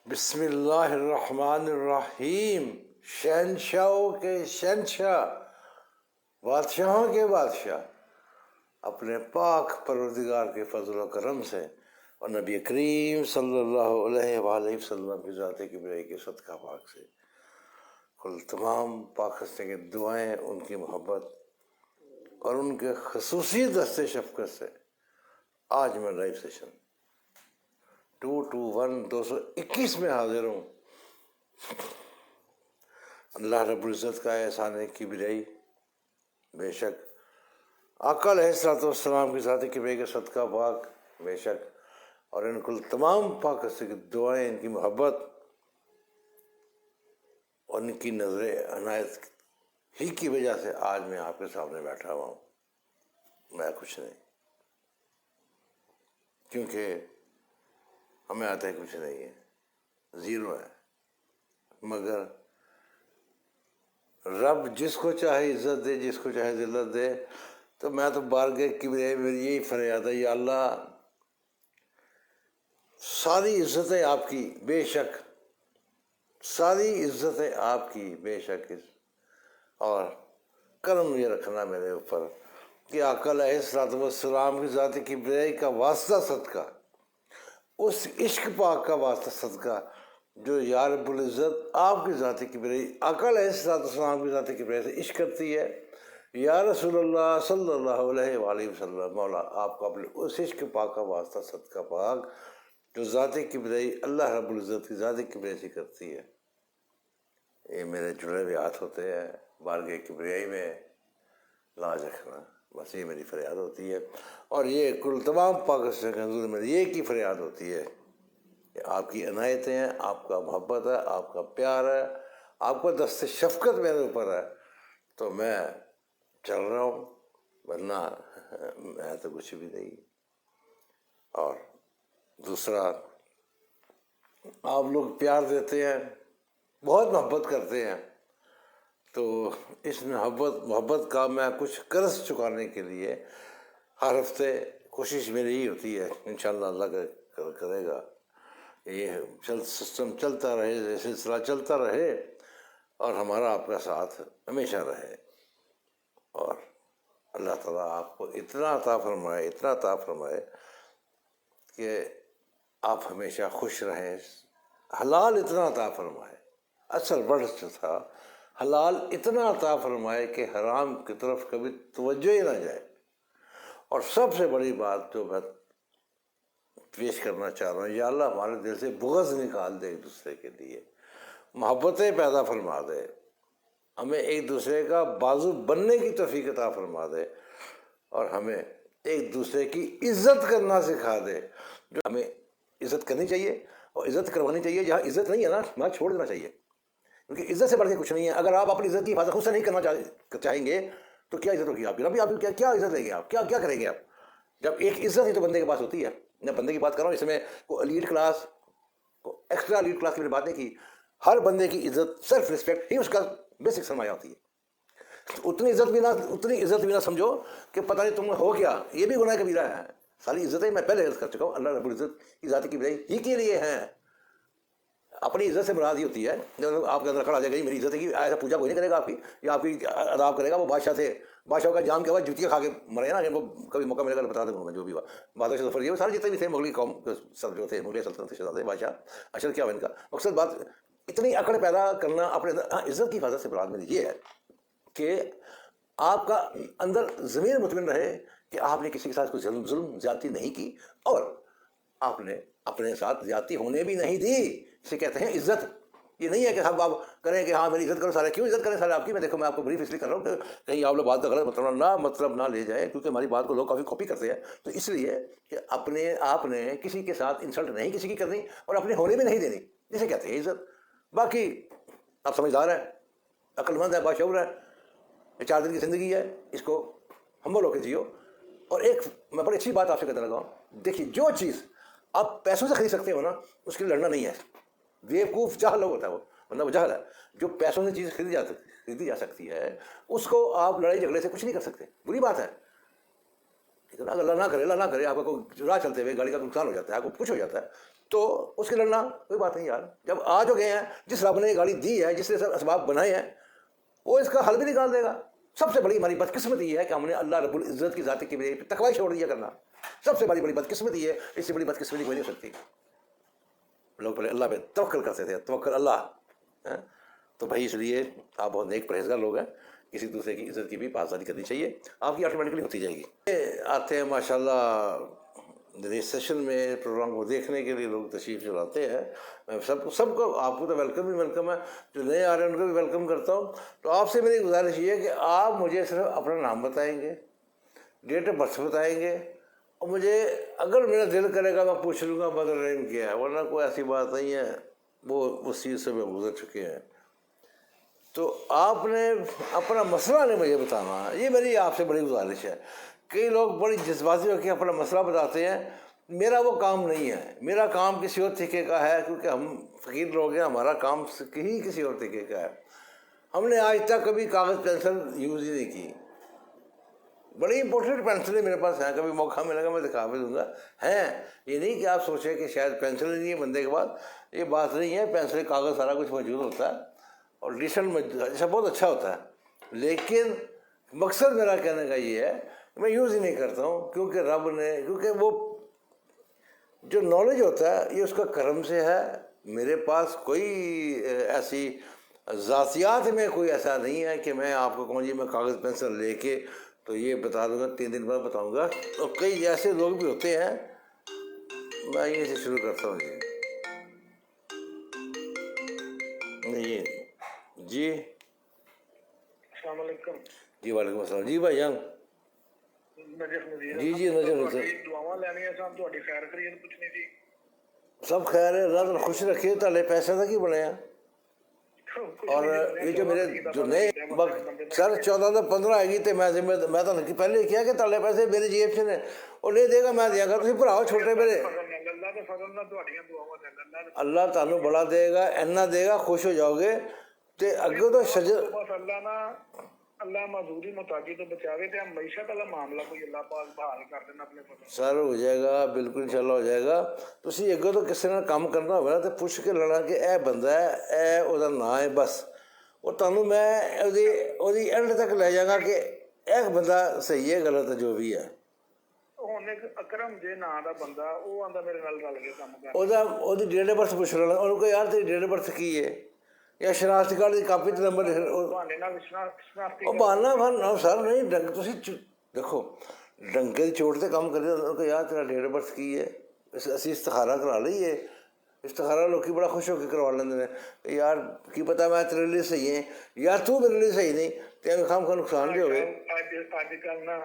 بسم اللہ الرحمن الرحیم۔ شہنشاہوں کے شہنشاہ، بادشاہوں کے بادشاہ، اپنے پاک پروردگار کے فضل و کرم سے اور نبی کریم صلی اللہ علیہ وآلہ وسلم کی ذات کبریائی کے صدقہ پاک سے کل تمام پاک ہستی کی دعائیں، ان کی محبت اور ان کے خصوصی دست شفقت سے آج میں لائیو سیشن 221 میں حاضر ہوں۔ اللہ رب العزت کا احسان کبریائی بے شک، آقا علیہ الصلوۃ والسلام کی ذات کبریائی کے صدقہ پاک بے شک، اور ان کل تمام پاک ہستی کی دعائیں، ان کی محبت اور ان کی نظر عنایت ہی کی وجہ سے آج میں آپ کے سامنے بیٹھا ہوا ہوں۔ میں کچھ نہیں، کیونکہ ہمیں آتا ہے کچھ نہیں ہے، زیرو ہے، مگر رب جس کو چاہے عزت دے، جس کو چاہے ذلت دے۔ تو میں تو بارگاہ کبریائی میری یہی فریاد ہے، یا اللہ ساری عزتیں آپ کی بے شک، ساری عزتیں آپ کی بے شک، اور کرم یہ رکھنا میرے اوپر کہ آقا علیہ الصلوۃ والسلام کی ذات کبریائی کا واسطہ صدقہ، اس عشق پاک کا واسطہ صدقہ جو یا رب العزت آپ کی ذات کبریائی، آقا علیہ الصلوۃ والسلام کی ذات کبریائی سے عشق کرتی ہے، یا رسول اللہ صلی اللہ علیہ وآلہ وسلم، مولا آپ کا اپنے اس عشق پاک کا واسطہ صدقہ پاک جو ذات کبریائی اللہ رب العزت کی ذات کبریائی سے کرتی ہے، یہ میرے جڑے ہوئے ہاتھ ہوتے ہیں بارگاہ کبریائی میں، لاج رکھنا، بس یہ میری فریاد ہوتی ہے۔ اور یہ کل تمام پاکستان کے حضور میں یہ کی فریاد ہوتی ہے کہ آپ کی عنایتیں ہیں، آپ کا محبت ہے، آپ کا پیار ہے، آپ کا دست شفقت میرے اوپر ہے، تو میں چل رہا ہوں، ورنہ میں تو کچھ بھی نہیں۔ اور دوسرا، آپ لوگ پیار دیتے ہیں، بہت محبت کرتے ہیں، تو اس محبت کا میں کچھ قرض چکانے کے لیے ہر ہفتے کوشش میری یہی ہوتی ہے، انشاءاللہ اللہ کرے گا، یہ سسٹم چلتا رہے، یہ سلسلہ چلتا رہے، اور ہمارا آپ کا ساتھ ہمیشہ رہے، اور اللہ تعالیٰ آپ کو اتنا عطا فرمائے، اتنا عطا فرمائے کہ آپ ہمیشہ خوش رہیں، حلال اتنا عطا فرمائے، اصل بڑھ تھا حلال اتنا عطا فرمائے کہ حرام کی طرف کبھی توجہ ہی نہ جائے۔ اور سب سے بڑی بات جو میں پیش کرنا چاہ رہا ہوں، یا اللہ ہمارے دل سے بغض نکال دے ایک دوسرے کے لیے، محبتیں پیدا فرما دے، ہمیں ایک دوسرے کا بازو بننے کی توفیق عطا فرما دے، اور ہمیں ایک دوسرے کی عزت کرنا سکھا دے۔ جو ہمیں عزت کرنی چاہیے اور عزت کروانی چاہیے، جہاں عزت نہیں ہے نا وہاں چھوڑ دینا چاہیے، کیونکہ عزت سے بڑھ کے کچھ نہیں ہے۔ اگر آپ اپنی عزت کی حفاظت خود سے نہیں کرنا چاہیں گے تو کیا عزت ہوگی آپ کی؟ ربی آپ کی کیا عزت لیں گے؟ آپ کیا کریں گے؟ آپ جب ایک عزت ہی تو بندے کے پاس ہوتی ہے، میں بندے کی بات کر رہا ہوں، اس میں کوئی lead class, extra lead class کی میں نے بات نہیں کی، ہر بندے کی عزت، سیلف رسپیکٹ ہی اس کا بیسک سرمایہ ہوتی ہے۔ اتنی عزت بھی نہ سمجھو کہ پتہ نہیں تم ہو کیا، یہ بھی گناہ کبیرہ ہے۔ ساری عزتیں میں پہلے عرض کر چکا ہوں، اللہ رب العزت کی ذات کبریائی ہی کے لیے ہیں۔ اپنی عزت سے مراد یہ ہوتی ہے جب آپ کے اندر کھڑا آ جائے گا میری عزت ہے کہ ایسا پوجا کوئی نہیں کرے گا آپ کی، یا آپ کی اداب کرے گا وہ بادشاہ سے، بادشاہ کا جام کے بعد جوتیاں کھا کے مرے نا، جن کو کبھی موقع ملے گا بتا دوں گا جو بھی ہوا۔ بادشاہ ظفر یہ سارے جتنے بھی تھے مغلی قوم کے سر جو تھے، مغلیہ سلطنت کے شہزادے بادشاہ، اشر کیا ہوا ان کا مقصد، بات اتنی اکڑ پیدا کرنا اپنے اندر۔ عزت کی حفاظت سے مراد میری یہ ہے کہ آپ کا اندر ضمیر مطمئن رہے کہ آپ نے کسی کے ساتھ کوئی ظلم زیادتی نہیں کی، اور آپ نے اپنے ساتھ زیادتی ہونے بھی نہیں دی۔ اسے کہتے ہیں عزت۔ یہ نہیں ہے کہ ہم آپ کریں کہ ہاں میری عزت کرو سارے، کیوں عزت کریں سارے آپ کی؟ میں دیکھو میں آپ کو بریف اس لیے کر رہا ہوں کہ کہیں آپ لوگ بات کا غلط مطلب نہ لے جائیں، کیونکہ ہماری بات کو لوگ کافی کاپی کرتے ہیں، تو اس لیے کہ آپ نے کسی کے ساتھ انسلٹ نہیں کسی کی کرنی، اور اپنے ہونے بھی نہیں دینی، جسے کہتے ہیں عزت۔ باقی آپ سمجھدار ہیں، عقل مند ہے، باشعور ہے، یہ 4 دن کی زندگی ہے، اس کو ہمبل ہو کے جیو۔ اور ایک میں بڑی اچھی بات آپ سے کہتا لگا ہوں، دیکھیے جو چیز آپ پیسوں سے خرید سکتے ہو نا، اس کے لیے لڑنا نہیں ہے۔ بیوقوف جاہل لوگ ہوتا ہے وہ جاہل ہے۔ جو پیسوں سے چیز خریدی جا سکتی ہے، اس کو آپ لڑائی جھگڑے سے کچھ نہیں کر سکتے۔ بری بات ہے، لیکن اگر اللہ نہ کرے آپ کا کوئی راہ چلتے ہوئے گاڑی کا نقصان ہو جاتا ہے، آپ کو کچھ ہو جاتا ہے، تو اس کے لڑنا کوئی بات نہیں یار. جب آ جو گئے ہیں، جس رب نے یہ گاڑی دی ہے، جس نے سب اسباب بنائے ہیں، وہ اس کا حل بھی نکال دے گا. سب سے بڑی ہماری بدقسمتی یہ ہے کہ ہم نے اللہ رب العزت کی ذات کی وجہ پہ تقوی چھوڑ دیا کرنا. سب سے بڑی بدقسمتی یہ ہے. اس سے بڑی بدقسمتی کوئی نہیں ہو سکتی. لوگ پہلے اللہ پہ توکل کرتے تھے، توکل اللہ. تو بھائی اس لیے آپ بہت نیک پرہیزگار لوگ ہیں. کسی دوسرے کی عزت کی بھی پاسداری کرنی چاہیے، آپ کی آٹومیٹکلی ہوتی جائے گی. آتے ہیں ماشاء اللہ سیشن میں پروگرام کو دیکھنے کے لیے لوگ تشریف لاتے ہیں. میں سب کو، آپ کو تو ویلکم ہی ویلکم ہے، جو نئے آ رہے ہیں ان کو بھی ویلکم کرتا ہوں. تو آپ سے میری گزارش یہ ہے کہ آپ مجھے صرف اپنا نام بتائیں گے، ڈیٹ آف برتھ بتائیں گے، اور مجھے اگر میرا دل کرے گا میں پوچھ لوں گا مدر نیم کیا ہے، ورنہ کوئی ایسی بات نہیں ہے، وہ اس چیز سے میں گزر چکے ہیں. تو آپ نے اپنا مسئلہ نہیں مجھے بتانا، یہ میری آپ سے بڑی گزارش ہے. کئی لوگ بڑی جذباتی ہو کے اپنا مسئلہ بتاتے ہیں. میرا وہ کام نہیں ہے، میرا کام کسی اور طریقے کا ہے، کیونکہ ہم فقیر لوگ ہیں، ہمارا کام ہی کسی اور طریقے کا ہے. ہم نے آج تک کبھی کاغذ پینسل یوز ہی نہیں کی. بڑی امپورٹنٹ پینسلیں میرے پاس ہیں، کبھی موقع ملے گا میں دکھا بھی دوں گا. ہیں، یہ نہیں کہ آپ سوچیں کہ شاید پینسل نہیں ہے بندے کے بعد، یہ بات نہیں ہے. پینسل، کاغذ، سارا کچھ موجود ہوتا ہے، اور ڈیسنٹ ایسا بہت اچھا ہوتا ہے. لیکن مقصد میرا کہنے کا یہ ہے میں یوز ہی نہیں کرتا ہوں، کیونکہ رب نے، کیونکہ وہ جو نالج ہوتا ہے یہ اس کا کرم سے ہے. میرے پاس کوئی ایسی ذاتیات میں کوئی ایسا نہیں ہے کہ میں آپ کو کہوں جی میں کاغذ پینسل لے کے تو یہ بتا دوں گا، 3 دن بعد بتاؤں گا. اور کئی ایسے لوگ بھی ہوتے ہیں. میں یہیں سے شروع کرتا ہوں. جی السلام علیکم. جی وعلیکم السلام. جی بھائی جان. جی نظر دعاواں لینی سن، تہاڈی خیر خیریت پوچھنی سی. سب خیر ہے، اللہ تعالیٰ خوش رکھے. تالے پیسے کا کی بنے ہیں. اور یہ جو میرے جو نئے سر 14 تو 15 آئے گی تو میں تو پہلے کیا کہ تالے پیسے میری جیب سے نے وہ نہیں دے گا، میں دیا گا. تھی بھراؤ چھوٹے میرے، اللہ تعالیٰ بڑا دے گا، اینا دے گا، خوش ہو جاؤ گے. تے اگے تو شجر اللہ معذوری محتاجی تو بچاوے تے معیشت والا معاملہ کوئی اللہ پاک بحال کر دینا اپنے فضل سر. ہو جائے گا بالکل انشاءاللہ ہو جائے گا. تسی اگے تو کسی نے کام کرنا ہوگا نا تو پوچھ کے لڑا کہ اے بندہ ہے، اے او دا نام ہے، بس اور تانوں میں او دی اینڈ تک لے جاؤں گا کہ ایک بندہ صحیح ہے، غلط ہے، جو بھی ہے. ہن ایک اکرم جے نام دا بندہ او آندا میرے نال رل کے کام کر او دی ڈیٹ آف برتھ پوچھ لینا انہوں کو، یار تیری ڈیٹ آف برتھ کی ہے، یا شناختی کارڈ کی کاپی تے نمبر لکھ. وہ بہانا بھرنا سر نہیں. تسی دیکھو ڈنکے کی چوٹ تے کام کری انہوں کو، یار تیرا ڈیٹ آف برتھ کی ہے، اسی استخارہ کرا لئیے. استخارہ لوگ بڑا خوش ہو کے کروا لیندے ہیں کہ یار کی پتہ میں تیرے لیے صحیح ہیں یا تو میرے لیے صحیح نہیں، تے خام کا نقصان بھی ہوگا. اج کل نا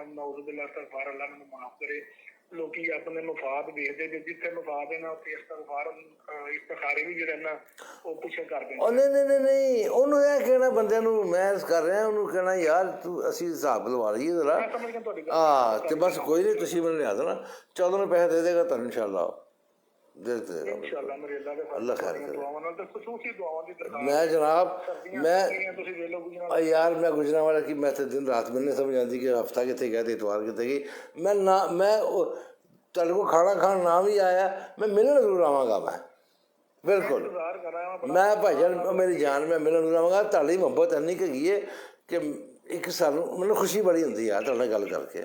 نعوذ باللہ استغفار اللہ مینوں معاف کرے، لوکی اپنے مفاد ویکھدے جے جتھے مفاد ہے نا اوتھے استخارے بھی جڑے نا او پیچھے کر دیں. اور نہیں انہوں یہ کہنا بندے نوں، میں کر رہا انہوں کہنا یار تو اسی حساب لوا لئیے ذرا. ہاں تے بس کوئی نہیں، تسی میں لیا دینا. 14 میں پیسے دے دے گا تانوں انشاءاللہ دے دے گا. اللہ خیر کرے. میں جناب یار میں گجرا والا کی میں دن رات میں نہیں سمجھ آتی کہ ہفتہ کتنے گیا تھے، اتوار کتنے گئی. میں تیرے کو کھانا کھانا نام ہی آیا، میں ملنے ضرور آواں گا. میں بالکل میں بھائی جان میری جان میں ملن ضرور آواں گا. تہاڈی محبت اینی کہ گئی ہے کہ ایک سانوں مطلب خوشی بڑی ہوندی ہے تہاڈے نال گل کر کے.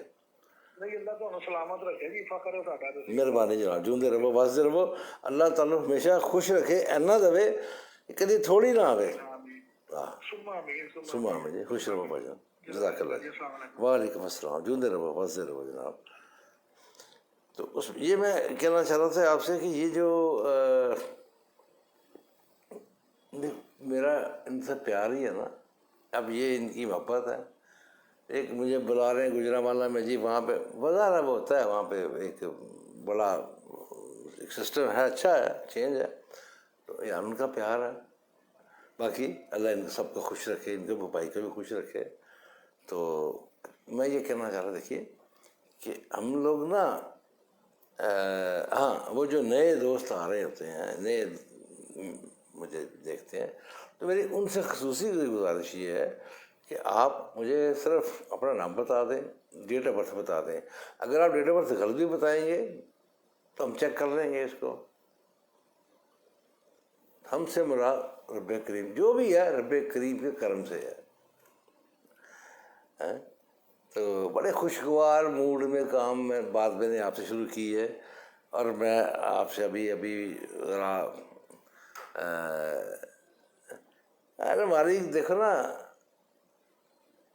مہربانی جناب، جوندے رہو، وسدے رہو. اللہ تعالیٰ ہمیشہ خوش رکھے، اینا دے کدی تھوڑی نہ آوے. سما میں جی خوش رہو بھائی جان. جزاک اللہ جی. وعلیکم السلام. جوندے رہو، وسدے رہو جناب. تو یہ میں کہنا چاہ رہا تھا آپ سے کہ یہ جو میرا ان سے پیار ہی ہے نا، اب یہ ان کی محبت ہے. ایک مجھے بلا رہے ہیں گجرانوالہ میں جی، وہاں پہ بازار وہ ہوتا ہے، وہاں پہ ایک بڑا ایک سسٹم ہے، اچھا ہے، چینج ہے. تو یار ان کا پیار ہے. باقی اللہ ان سب کو خوش رکھے، ان کے بھائی کو بھی خوش رکھے. تو میں یہ کہنا چاہ رہا، دیکھیے کہ ہم لوگ نا ہاں وہ جو نئے دوست آ رہے ہوتے ہیں، نئے مجھے دیکھتے ہیں، تو میری ان سے خصوصی گزارش یہ ہے کہ آپ مجھے صرف اپنا نام بتا دیں، ڈیٹ آف برتھ بتا دیں. اگر آپ ڈیٹ آف برتھ غلط بھی بتائیں گے تو ہم چیک کر لیں گے اس کو. ہم سے مراد رب کریم جو بھی ہے رب کریم کے کرم سے ہے. تو بڑے خوشگوار موڈ میں کام میں بات میں نے آپ سے شروع کی ہے، اور میں آپ سے ابھی ذرا ہماری دیکھو نا،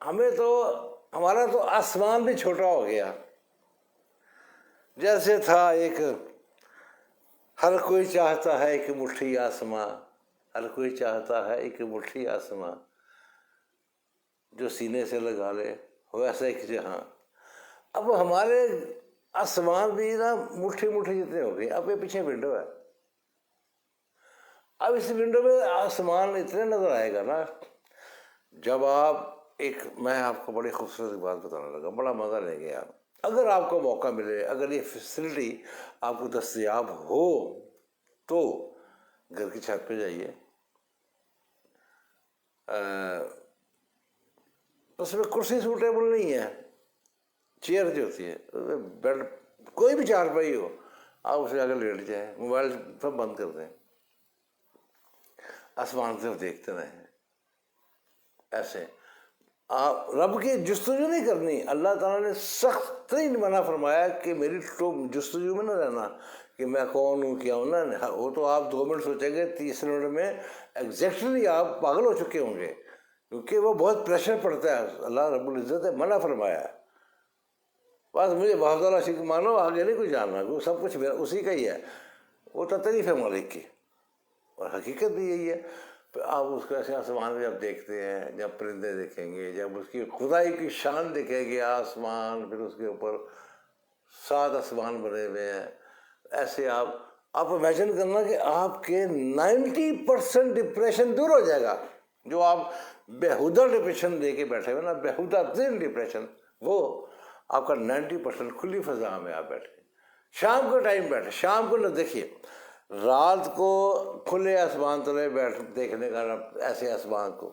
ہمیں تو ہمارا تو آسمان بھی چھوٹا ہو گیا. جیسے تھا ایک، ہر کوئی چاہتا ہے ایک مٹھی آسماں، ہر کوئی چاہتا ہے ایک مٹھی آسماں جو سینے سے لگا لے، ویسا ایک جہاں. اب ہمارے آسمان بھی نا مٹھی جتنے ہو گئے. اب یہ پیچھے ونڈو ہے، اب اس ونڈو میں آسمان اتنے نظر آئے گا نا. جب میں آپ کو بڑی خوبصورت بات بتانے لگا، بڑا مزہ لے گیا. اگر آپ کو موقع ملے، اگر یہ فیسلٹی آپ کو دستیاب ہو تو گھر کی چھت پہ جائیے. اس میں کرسی سوٹیبل نہیں ہے، چیئر جو ہوتی ہے، بیڈ کوئی بھی چارپائی ہو، آپ اسے آگے لیٹ جائیں، موبائل سب بند کر دیں، آسمان سے دیکھتے رہیں. ایسے آپ رب کی جستجو نہیں کرنی. اللہ تعالیٰ نے سخت ترین منع فرمایا کہ میری جستجو میں نہ رہنا کہ میں کون ہوں کیا ہوں. نا وہ تو آپ 2 منٹ سوچیں گے، 30 منٹ میں ایگزیکٹلی آپ پاگل ہو چکے ہوں گے، کیونکہ وہ بہت پریشر پڑتا ہے. اللہ رب العزت نے منع فرمایا. بس مجھے بہت زیادہ شک مانو، آگے نہیں کچھ جاننا، وہ سب کچھ میرا اسی کا ہی ہے. وہ تعریف ہے مالک کی، اور حقیقت بھی یہی ہے. آپ اس کو ایسے آسمان میں جب دیکھتے ہیں، جب پرندے دیکھیں گے، جب اس کی خدائی کی شان دیکھیں گے، آسمان، پھر اس کے اوپر 7 آسمان بنے ہوئے ہیں، ایسے آپ امیجن کرنا کہ آپ کے 90% ڈپریشن دور ہو جائے گا. جو آپ بےہودہ ڈپریشن دے کے بیٹھے ہوئے نا، بےہودہ ترین ڈپریشن، وہ آپ کا 90% کھلی فضا میں آپ بیٹھے. شام کو ٹائم بیٹھے، شام کو نہ دیکھیے، رات کو کھلے آسمان تلے بیٹھ دیکھنے کا، ایسے آسمان کو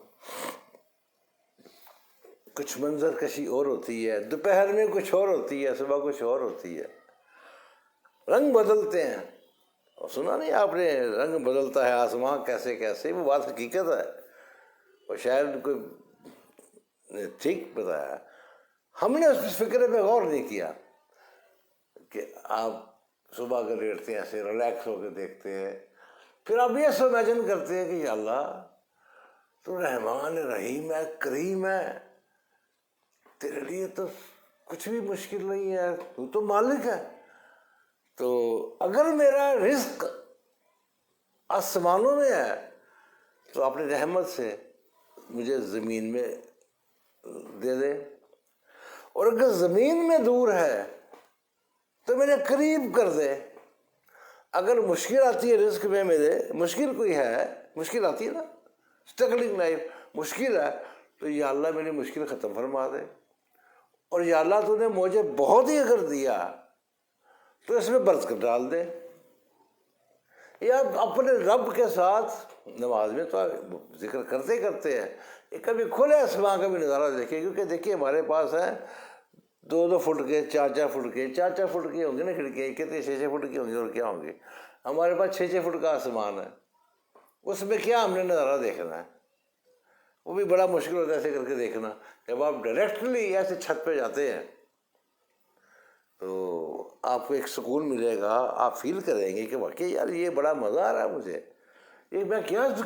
کچھ منظر کشی اور ہوتی ہے، دوپہر میں کچھ اور ہوتی ہے، صبح کچھ اور ہوتی ہے. رنگ بدلتے ہیں. اور سنا نہیں آپ نے، رنگ بدلتا ہے آسمان کیسے کیسے. وہ بات حقیقت ہے، اور شاید کوئی ٹھیک بتایا. ہم نے اس فکر پہ غور نہیں کیا کہ آپ صبح کے لیٹتے ہیں، ایسے ریلیکس ہو کے دیکھتے ہیں. پھر آپ یہ سب امیجن کرتے ہیں کہ یا اللہ تو رحمان رحیم ہے، کریم ہے، تیرے لیے تو کچھ بھی مشکل نہیں ہے، تو مالک ہے. تو اگر میرا رزق آسمانوں میں ہے تو اپنی رحمت سے مجھے زمین میں دے دے، اور اگر زمین میں دور ہے تو میرے قریب کر دے. اگر مشکل آتی ہے رزق میں، میرے مشکل کوئی ہے، مشکل آتی ہے نا، اسٹرگلنگ لائف مشکل ہے، تو یا اللہ میری مشکل ختم فرما دے. اور یا اللہ تو نے مجھے بہت ہی اگر دیا تو اس میں برکت ڈال دے. یا اپنے رب کے ساتھ نماز میں تو ذکر کرتے کرتے ہیں، کبھی کھلے آسمان کا بھی نظارہ دیکھیں. کیونکہ دیکھیے ہمارے پاس ہے 2 فٹ کے، 4 فٹ کے، 4 فٹ کی ہوں گی نا کھڑکیاں، کتنے 6 فٹ کی ہوں گی، اور کیا ہوں گی. ہمارے پاس 6 فٹ کا آسمان ہے، اس میں کیا ہم نے نظارہ دیکھنا ہے. وہ بھی بڑا مشکل ہوتا ہے ایسے کر کے دیکھنا. جب آپ ڈائریکٹلی ایسے چھت پہ جاتے ہیں تو آپ کو ایک سکون ملے گا، آپ فیل کریں گے کہ واقعی یار یہ بڑا مزہ آ رہا ہے مجھے، یہ میں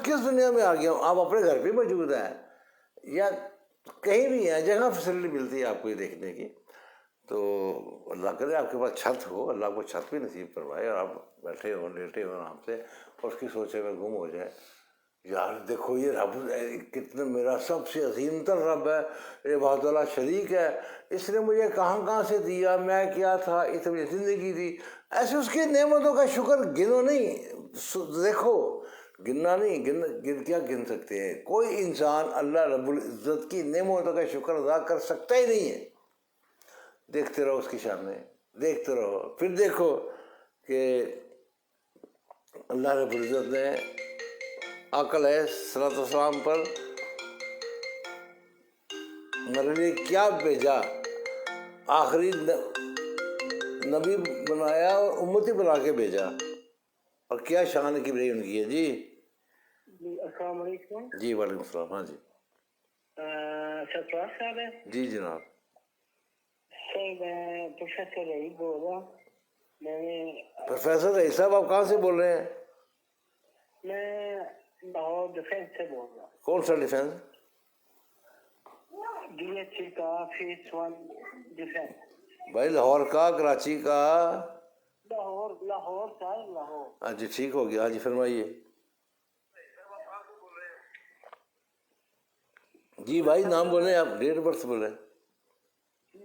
کس دنیا میں آ گیا ہوں. آپ اپنے گھر پہ موجود ہیں یا کہیں بھی ہیں، جگہ فیسلٹی ملتی ہے آپ کو یہ دیکھنے کی. تو اللہ کرے آپ کے پاس چھت ہو، اللہ کو چھت بھی نصیب کروائے، اور آپ بیٹھے ہوں، لیٹے ہوں آرام سے، اور اس کی سوچے میں گم ہو جائے. یار دیکھو یہ رب کتنا میرا سب سے عظیم تر رب ہے، یہ بہت بڑا شریک ہے، اس نے مجھے کہاں سے دیا، میں کیا تھا، اتنی زندگی دی. ایسے اس کی نعمتوں کا شکر گنو نہیں، دیکھو گننا نہیں، کیا گن سکتے ہیں. کوئی انسان اللہ رب العزت کی نعمتوں کا شکر ادا کر سکتا ہی نہیں ہے. دیکھتے رہو اس کی شانیں، دیکھتے رہو. پھر دیکھو کہ اللہ رب العزت نے آقا علیہ الصلوۃ والسلام پر मेरे लिए क्या भेजा, आखिरी नबी बनाया और उम्मती बना के भेजा, और क्या शान की बड़ी उनकी है जी। अस्सलाम वालेकुम जी वालेकुम सलाम। हाँ जी सरफराज साहब है? जी जनाब। सर मैं प्रोफेसर रईस बोल रहा हूँ। प्रोफेसर रईस साहब आप कहाँ से बोल रहे हैं? मैं लाहौर डिफेंस से बोल रहा हूँ। कौन सा डिफेंस? DHC का फेज 1 डिफेंस। भाई लाहौर का, कराची का? लाहौर सर, लाहौर। हाँ जी ठीक हो गया। हाँ जी फरमाइए। जी भाई नाम बोले आप, डेट ऑफ बर्थ बोले।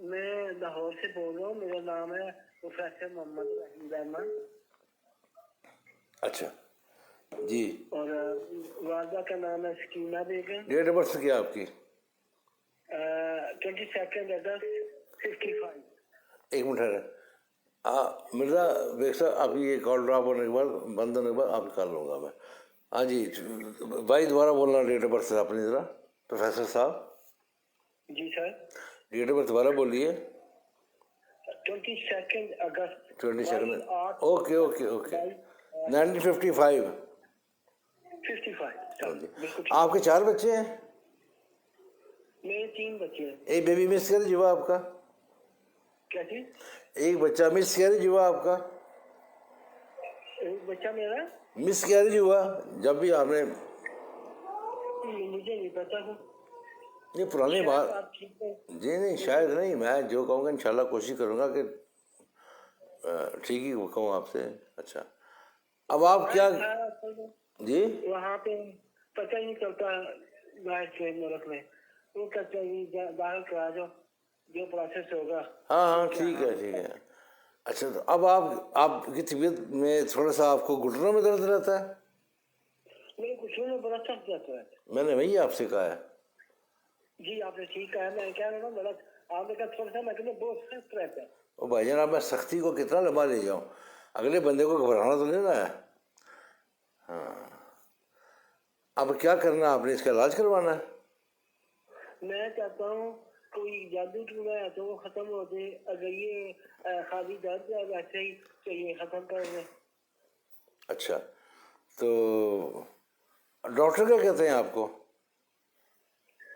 मैं लाहौर से बोल रहा हूँ, मेरा नाम है प्रोफेसर मोहम्मद रहीम रहमान। अच्छा जी। और वालदा का नाम है सकीना बेगम। डेट ऑफ बर्थ क्या आपकी? 22 अगस्त 55। एक मिनट है। मिर्ज़ा बेग साहब आपकी ये कॉल ड्रॉप होने के बाद, बंद होने के बाद आप कॉल लूँगा मैं। हाँ जी भाई दोबारा बोलना डेट ऑफ बर्थ अपनी ज़रा, प्रोफेसर साहब। जी सर। डेट ऑफ बर्थ दोबारा बोलिए। 22 अगस्त 22 ओके ओके ओके 1955। 55 सर, बिल्कुल ठीक। आपके 4 बच्चे हैं? मेरे 3 बच्चे हैं। एक बेबी मिस कैरेज हुआ आपका? क्या चीज? एक बच्चा मिस कैरेज हुआ आपका? एक बच्चा मेरा मिस कैरेज हुआ जब भी आपने? मुझे नहीं पता सर। ये पुरानी बात। आप ठीक है? जी नहीं शायद नहीं, मैं जो कहूँगा इंशाल्लाह कोशिश करूँगा कि ठीक ही कहूँ आपसे। अच्छा अब आप क्या जी? वहाँ पे पता ही नहीं चलता बाहर के मुल्क में, वो कहते हैं दाखिल करा दो, जो प्रोसेस होगा। हाँ हाँ ठीक है ठीक है। अच्छा तो अब आपकी तबीयत में थोड़ा सा आपको घुटनों में दर्द रहता है? मेरे घुटनों में बड़ा सख्त जाता है। मैंने वही आपसे कहा है। जी आपने ठीक कहा, मैं क्या रहा हूँ बड़ा, आपने कहा थोड़ा सा, मैं कहता बहुत सख्त रहता है। ओ भाईजान अब मैं सख्ती को कितना लंबा ले जाऊँ, अगले बंदे को घबराना तो नहीं ना है। हाँ अब क्या करना आपने, इसका इलाज करवाना है? मैं चाहता हूँ कोई जादू टूना है तो वो खत्म हो जाए, अगर ये खाली दर्द है वैसे ही तो ये खत्म कर दे। अच्छा तो डॉक्टर क्या कहते हैं आपको?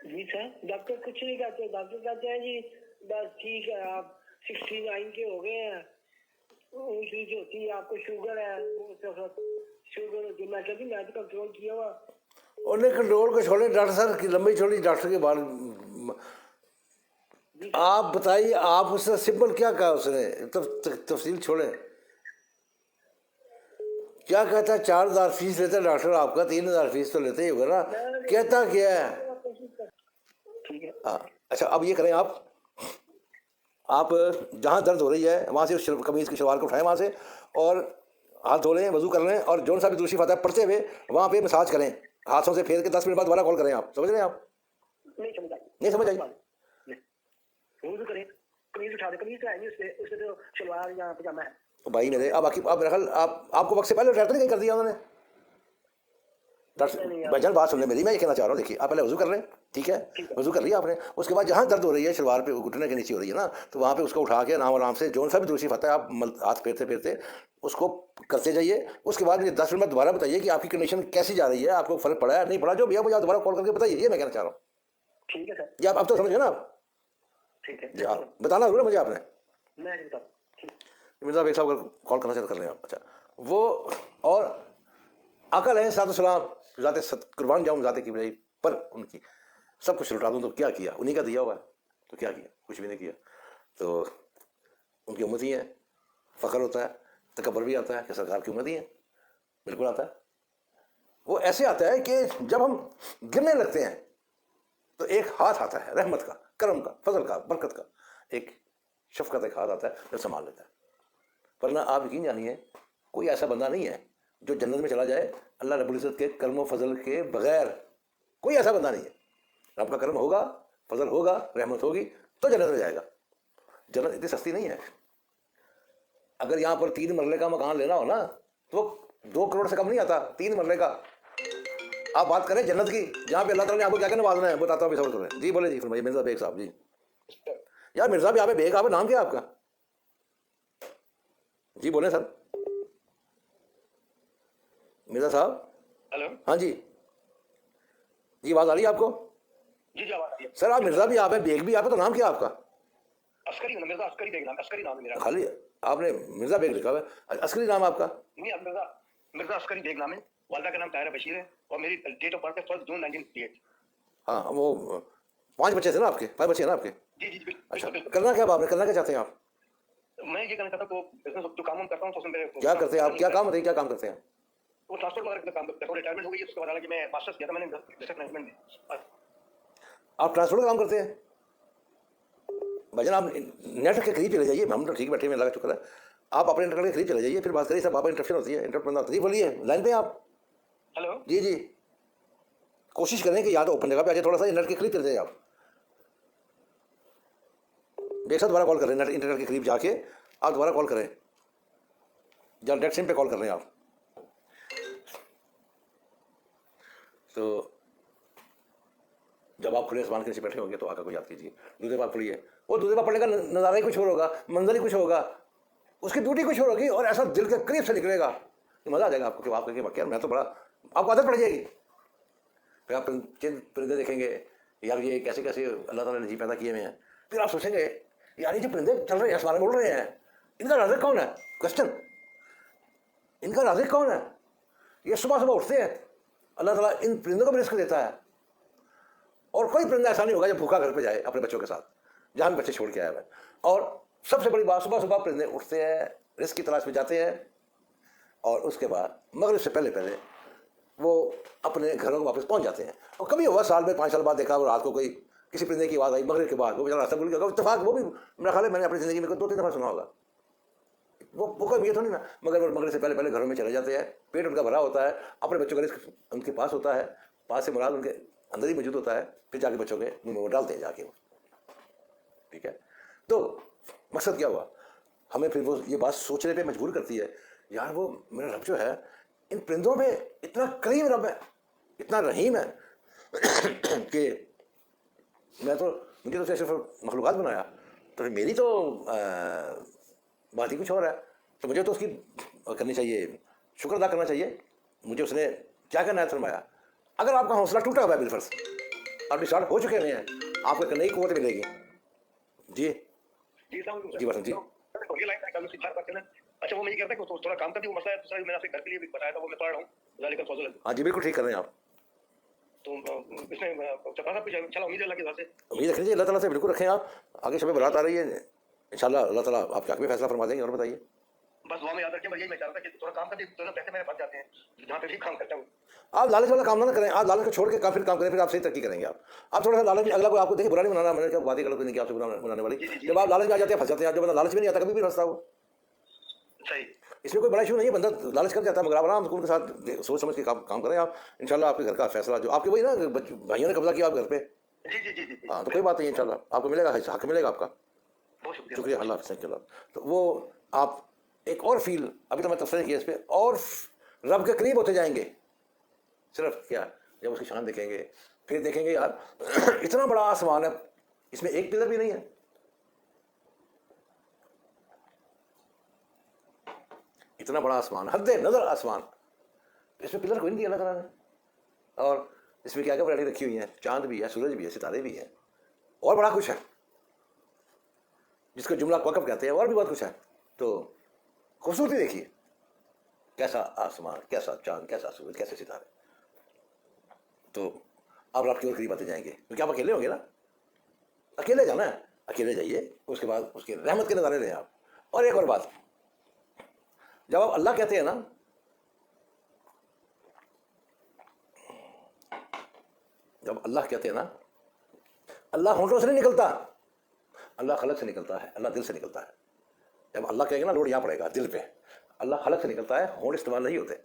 जी सर, डॉक्टर कुछ नहीं कहते। डॉक्टर कहते हैं जी बस ठीक है, आप 69 के हो गए हैं, ऊँच होती है, आपको शुगर है, शुगर होती है। मैं कहती मैं तो कंट्रोल किया हुआ। उन्हें कंट्रोल को छोड़े, डॉक्टर साहब की लंबी छोड़ी डॉक्टर के बारे आप बताइए। आप उससे सिंपल क्या कहा उसने, तफसील छोड़े। क्या कहता है? 4,000 फीस लेता है डॉक्टर आपका, 3,000 फीस तो लेते ही होगा ना। कहता क्या है? ठीक है। अच्छा अब ये करें, आप जहाँ दर्द हो रही है वहाँ से कमीज की शलवार को उठाएं वहाँ से, और हाथ धो लें, वजू कर लें, और जौन सा भी दूसरी फातह पढ़ते हुए वहाँ पे मसाज करें हाथों से फेर के। 10 मिनट बाद दोबारा कॉल करें। आप समझ रहे हैं? आप नहीं समझ आई? वजू करें, कमीज उठा दे, कमीज तो है नहीं उसपे तो शलवार या पजामा है। तो भाई मेरे अब आप मेरा ख्याल आपको वक्त से पहले डॉक्टर ने कहीं कर दिया उन्होंने? डॉक्टर भाईजान बात सुन ले मेरी, मैं ये कहना चाह रहा हूँ, देखिए आप पहले वजू कर लें, ठीक है? वजू कर लिया आपने, उसके बाद जहाँ दर्द हो रही है शलवार पे, घुटने के नीचे हो रही है ना, तो वहाँ पे उसको उठा के आराम से जौन सा भी दूसरी फतह आप हाथ फेरते फेरते उसको करते जाइए। उसके बाद मुझे 10 मिनट बाद दोबारा बताइए कि आपकी कंडीशन कैसी जा रही है, आपको फर्क पड़ा है नहीं पड़ा, जो भी है मुझे दोबारा कॉल करके बताइए। ये मैं कहना चाह रहा हूँ। ठीक है सर। ये आप अब तो समझे ना आप? ठीक है जी आप बताना जरूर मुझे आपने। मैं नहीं बता। मिर्ज़ा बेग साहब कॉल करना चाहते कर रहे हैं आप? अच्छा वो और अकल है सातुसलाम ज़ाते कुर्बान जाऊँ ज़ाते की बजाई पर उनकी सब कुछ लुटा दूँ तो क्या किया, उन्हीं का दिया हुआ है तो क्या किया, कुछ भी नहीं किया। तो उनकी उम्मत ही है, फ़ख्र होता है, तकब्बर भी आता है कि सरकार की उम्मत ही है, बिल्कुल आता है। वो ऐसे आता है कि जब हम गिरने लगते हैं तो एक हाथ आता है रहमत का, करम का, फजल का, बरकत का, एक शफकत एक हाथ आता है जो संभाल लेता है। वरना आप यकीन जानिए कोई ऐसा बंदा नहीं है जो जन्नत में चला जाए अल्लाह रब्बुल इज़्ज़त के करम व फजल के बगैर। कोई ऐसा बंदा नहीं है। रब का करम होगा, फजल होगा, रहमत होगी तो जन्नत में जाएगा। जन्नत इतनी सस्ती नहीं है। अगर यहाँ पर 3 मरले का मकान लेना हो ना तो 2 करोड़ से कम नहीं आता। 3 मरले का आप बात करें जन्नत की, जहाँ पे अल्लाह ताला ने आपको क्या क्या नवाजना है, बताता हूँ, सबर करें जी। बोले जी, फरमाइए मिर्ज़ा बेग साहब जी। यार मिर्ज़ा भी आप बेग, आप नाम क्या है आपका जी? बोले सर मिर्ज़ा साहब। हेलो। हाँ जी जी, आवाज़ आ रही है आपको? जी जी, आवाज आ रही है। सर आप मिर्ज़ा भी आप हैं, बेग भी आप है, तो नाम क्या है आपका? अस्करी, मिर्जा अस्करी बेग नाम, अस्करी नाम है मेरा। खाली आपने मिर्ज़ा बेग लिखा हुआ है, असली नाम आपका? नहीं, अब मिर्जा मिर्जा अस्करी बेग नाम है। वालदा का नाम ताहिरा बशीर है और मेरी डेट ऑफ बर्थ है 1 जून 1958। हाँ वो 5 बच्चे थे ना आपके, 5 बच्चे हैं ना आपके? जी जी बिल्कुल अच्छा, बिल्कुल। करना क्या आपने, करना क्या चाहते हैं आप? मैं ये कहना चाहता हूँ बिजनेस जो काम करता हूँ तो उसमें क्या करते हैं आप, क्या काम बताइए, क्या काम करते हैं? वो ट्रांसपोर्ट वगैरह का काम करता हूँ। रिटायरमेंट हो गई है, उसके बाद हालांकि मैं मास्टर्स किया था मैंने बिजनेस मैनेजमेंट में। आप ट्रांसपोर्ट का काम करते हैं? भाईजान आप नेट के करीब चले जाइए, हम तो ठीक बैठे में लगा चुका है, आप अपने इंटरनेट के करीब चले जाइए, फिर बात करिए। सब आप इंटरप्शन होती है, इंटरप्शन होती है। बोलिए लाइन पे आप। हेलो। जी जी, कोशिश करें कि या तो ओपन जगह पे आ जाए, थोड़ा सा इंटरनेट के करीब चले जाइए आप। बेशक दोबारा कॉल करें, नेट इंटरनेट के करीब जाके आप दोबारा कॉल करें, जब डेट सिम पे कॉल कर रहे हैं आप। तो जब आप खुले आसमान के नीचे बैठे होंगे तो आका को याद कीजिए, दूधे पाक पढ़िए। वो दूधे पाक पढ़ने का नज़ारा ही कुछ और होगा, मंजर ही कुछ होगा, उसकी ड्यूटी कुछ और होगी, और ऐसा दिल के करीब से निकलेगा कि मज़ा आ जाएगा आपको कि आप कहेंगे वाकई मैं तो बड़ा, आपको आदत पड़ जाएगी। फिर आप चंद परिंदे देखेंगे, यार ये कैसे कैसे अल्लाह ताला ने जी पैदा किए हुए हैं। फिर आप सोचेंगे यार ये जो परिंदे चल रहे हैं आसमान में उड़ रहे हैं, इनका राज़िक कौन है? क्वेश्चन, इनका राज़िक कौन है? ये सुबह सुबह उठते हैं, अल्लाह ताला इन परिंदों को भी रिस्क देता है, और कोई परिंदा ऐसा नहीं होगा जो भूखा घर पे जाए अपने बच्चों के साथ, जहाँ भी बच्चे छोड़ के आया हुआ है। और सबसे बड़ी बात, सुबह सुबह परिंदे उठते हैं, रिस्क की तलाश में जाते हैं, और उसके बाद मगरिब से पहले पहले वो अपने घरों को वापस पहुंच जाते हैं। और कभी हुआ साल में 5 साल बाद देखा, वो रात को कोई किसी परिंदे की आवाज़ आई मगरिब के बाद, वो बेचारा रास्ता भूल गया, इत्तेफाक वो भी मेरा ख्याल है मैंने अपनी ज़िंदगी में 2-3 दफ़ा सुना होगा। वो कोई ये तो नहीं ना, मगर वो मगरिब से पहले पहले घरों में चले जाते हैं, पेट उनका भरा होता है, अपने बच्चों का रिस्क उनके पास होता है, पास से मुराद उनके अंदर ही मौजूद होता है, फिर जाके बच्चों के मुंह में वो डालते हैं जाके वो। ठीक है, तो मकसद क्या हुआ, हमें फिर वो ये बात सोचने पे मजबूर करती है, यार वो मेरा रब जो है इन परिंदों में इतना करीम रब है, इतना रहीम है कि मैं तो, मुझे तो सिर्फ मखलूक़ात बनाया, तो फिर मेरी तो बात ही कुछ और है, तो मुझे तो उसकी करनी चाहिए, शुक्र अदा करना चाहिए, मुझे उसने क्या करना है फरमाया। अगर आपका हौसला टूटा हुआ है बिलफर्ज, आप डिस्टार्ट हो चुके हुए हैं, आपको एक नई कुव्वत मिलेगी। जी जी वसंत जी। अच्छा, वो मैं ये कहता है कि थोड़ा काम करती हूँ, मसला है दूसरा मैंने आपके घर के लिए भी बताया था, वो मैं पढ़ रहा हूँ ज़ालिकल फज़ल। हाँ जी बिल्कुल ठीक कर रहे हैं आप। तो इसमें चला कुछ इंशाल्लाह उम्मीद है अल्लाह की तरफ से, उम्मीद रख लीजिए, अल्लाह ताला से बिल्कुल रखें आप। आगे शब बारात आ रही है, इंशाल्लाह अल्लाह ताला आपके हक में फैसला फरमा देंगे। और बताइए, बस दुआ में याद रखें। यही मैं चाहता कि थोड़ा काम करके दोनों पैसे मेरे फंस जाते हैं जहाँ पे भी काम करता हूँ। आप लालच वाला काम ना करें, आप लालच को छोड़ के फिर काम करें, फिर आप सही तरक्की करेंगे। आप थोड़ा सा लालच में, अगला कोई आपको देखिए बुरा नहीं बनाना, मैंने क्या बात ही गलत नहीं की आपसे बुरा बनाने वाली। जब आप लालच में आ जाते हैं फंस जाते हैं, जो बंदा लालच में नहीं आता कभी भी फंसता वो, सही, इसमें कोई बड़ा इशू नहीं है, बंदा लालच कर जाता है, मगर आप आराम सुकून के साथ सोच समझ के काम करें आप, इंशाल्लाह आपके घर का फैसला जो आपके वही ना भाइयों ने कब्जा किया आप घर पे, जी जी जी जी, हाँ तो कोई बात नहीं, इंशाल्लाह आपको मिलेगा, हक मिलेगा आपका। बहुत शुक्रिया। शुक्रिया, अल्लाह हाफ़िज़। तो वो आप एक और फील, अभी तो मैं तफसील किया इस पर, और रब के करीब होते जाएंगे। सिर्फ क्या, जब उसकी शान देखेंगे, फिर देखेंगे यार इतना बड़ा आसमान है, इसमें एक पिलर भी नहीं है, इतना बड़ा आसमान, हद नज़र आसमान, इसमें पिलर कोई नहीं दिया अल्लाह ताला ने। और इसमें क्या क्या वैरायटी रखी हुई है, चांद भी है, सूरज भी है, सितारे भी हैं, और बड़ा कुछ है जिसको जुमला वक़फ़ कहते हैं, और भी बहुत कुछ है। तो खूबसूरती देखिए, कैसा आसमान, कैसा चांद, कैसा सूरज, कैसे सितारे। तो आप रब की ओर करीब आते जाएंगे, क्योंकि आप अकेले होंगे ना, अकेले जाना है, अकेले जाइए, उसके बाद उसके रहमत के नज़ारे लें आप। और एक और बात, जब आप अल्लाह कहते हैं ना, जब अल्लाह कहते हैं ना, अल्लाह होंठों से नहीं निकलता, अल्लाह खलक से निकलता है, अल्लाह दिल से निकलता है। जब अल्लाह कहेंगे ना, लोड यहाँ पड़ेगा दिल पे, अल्लाह खलक से निकलता है, होंठ इस्तेमाल नहीं होते।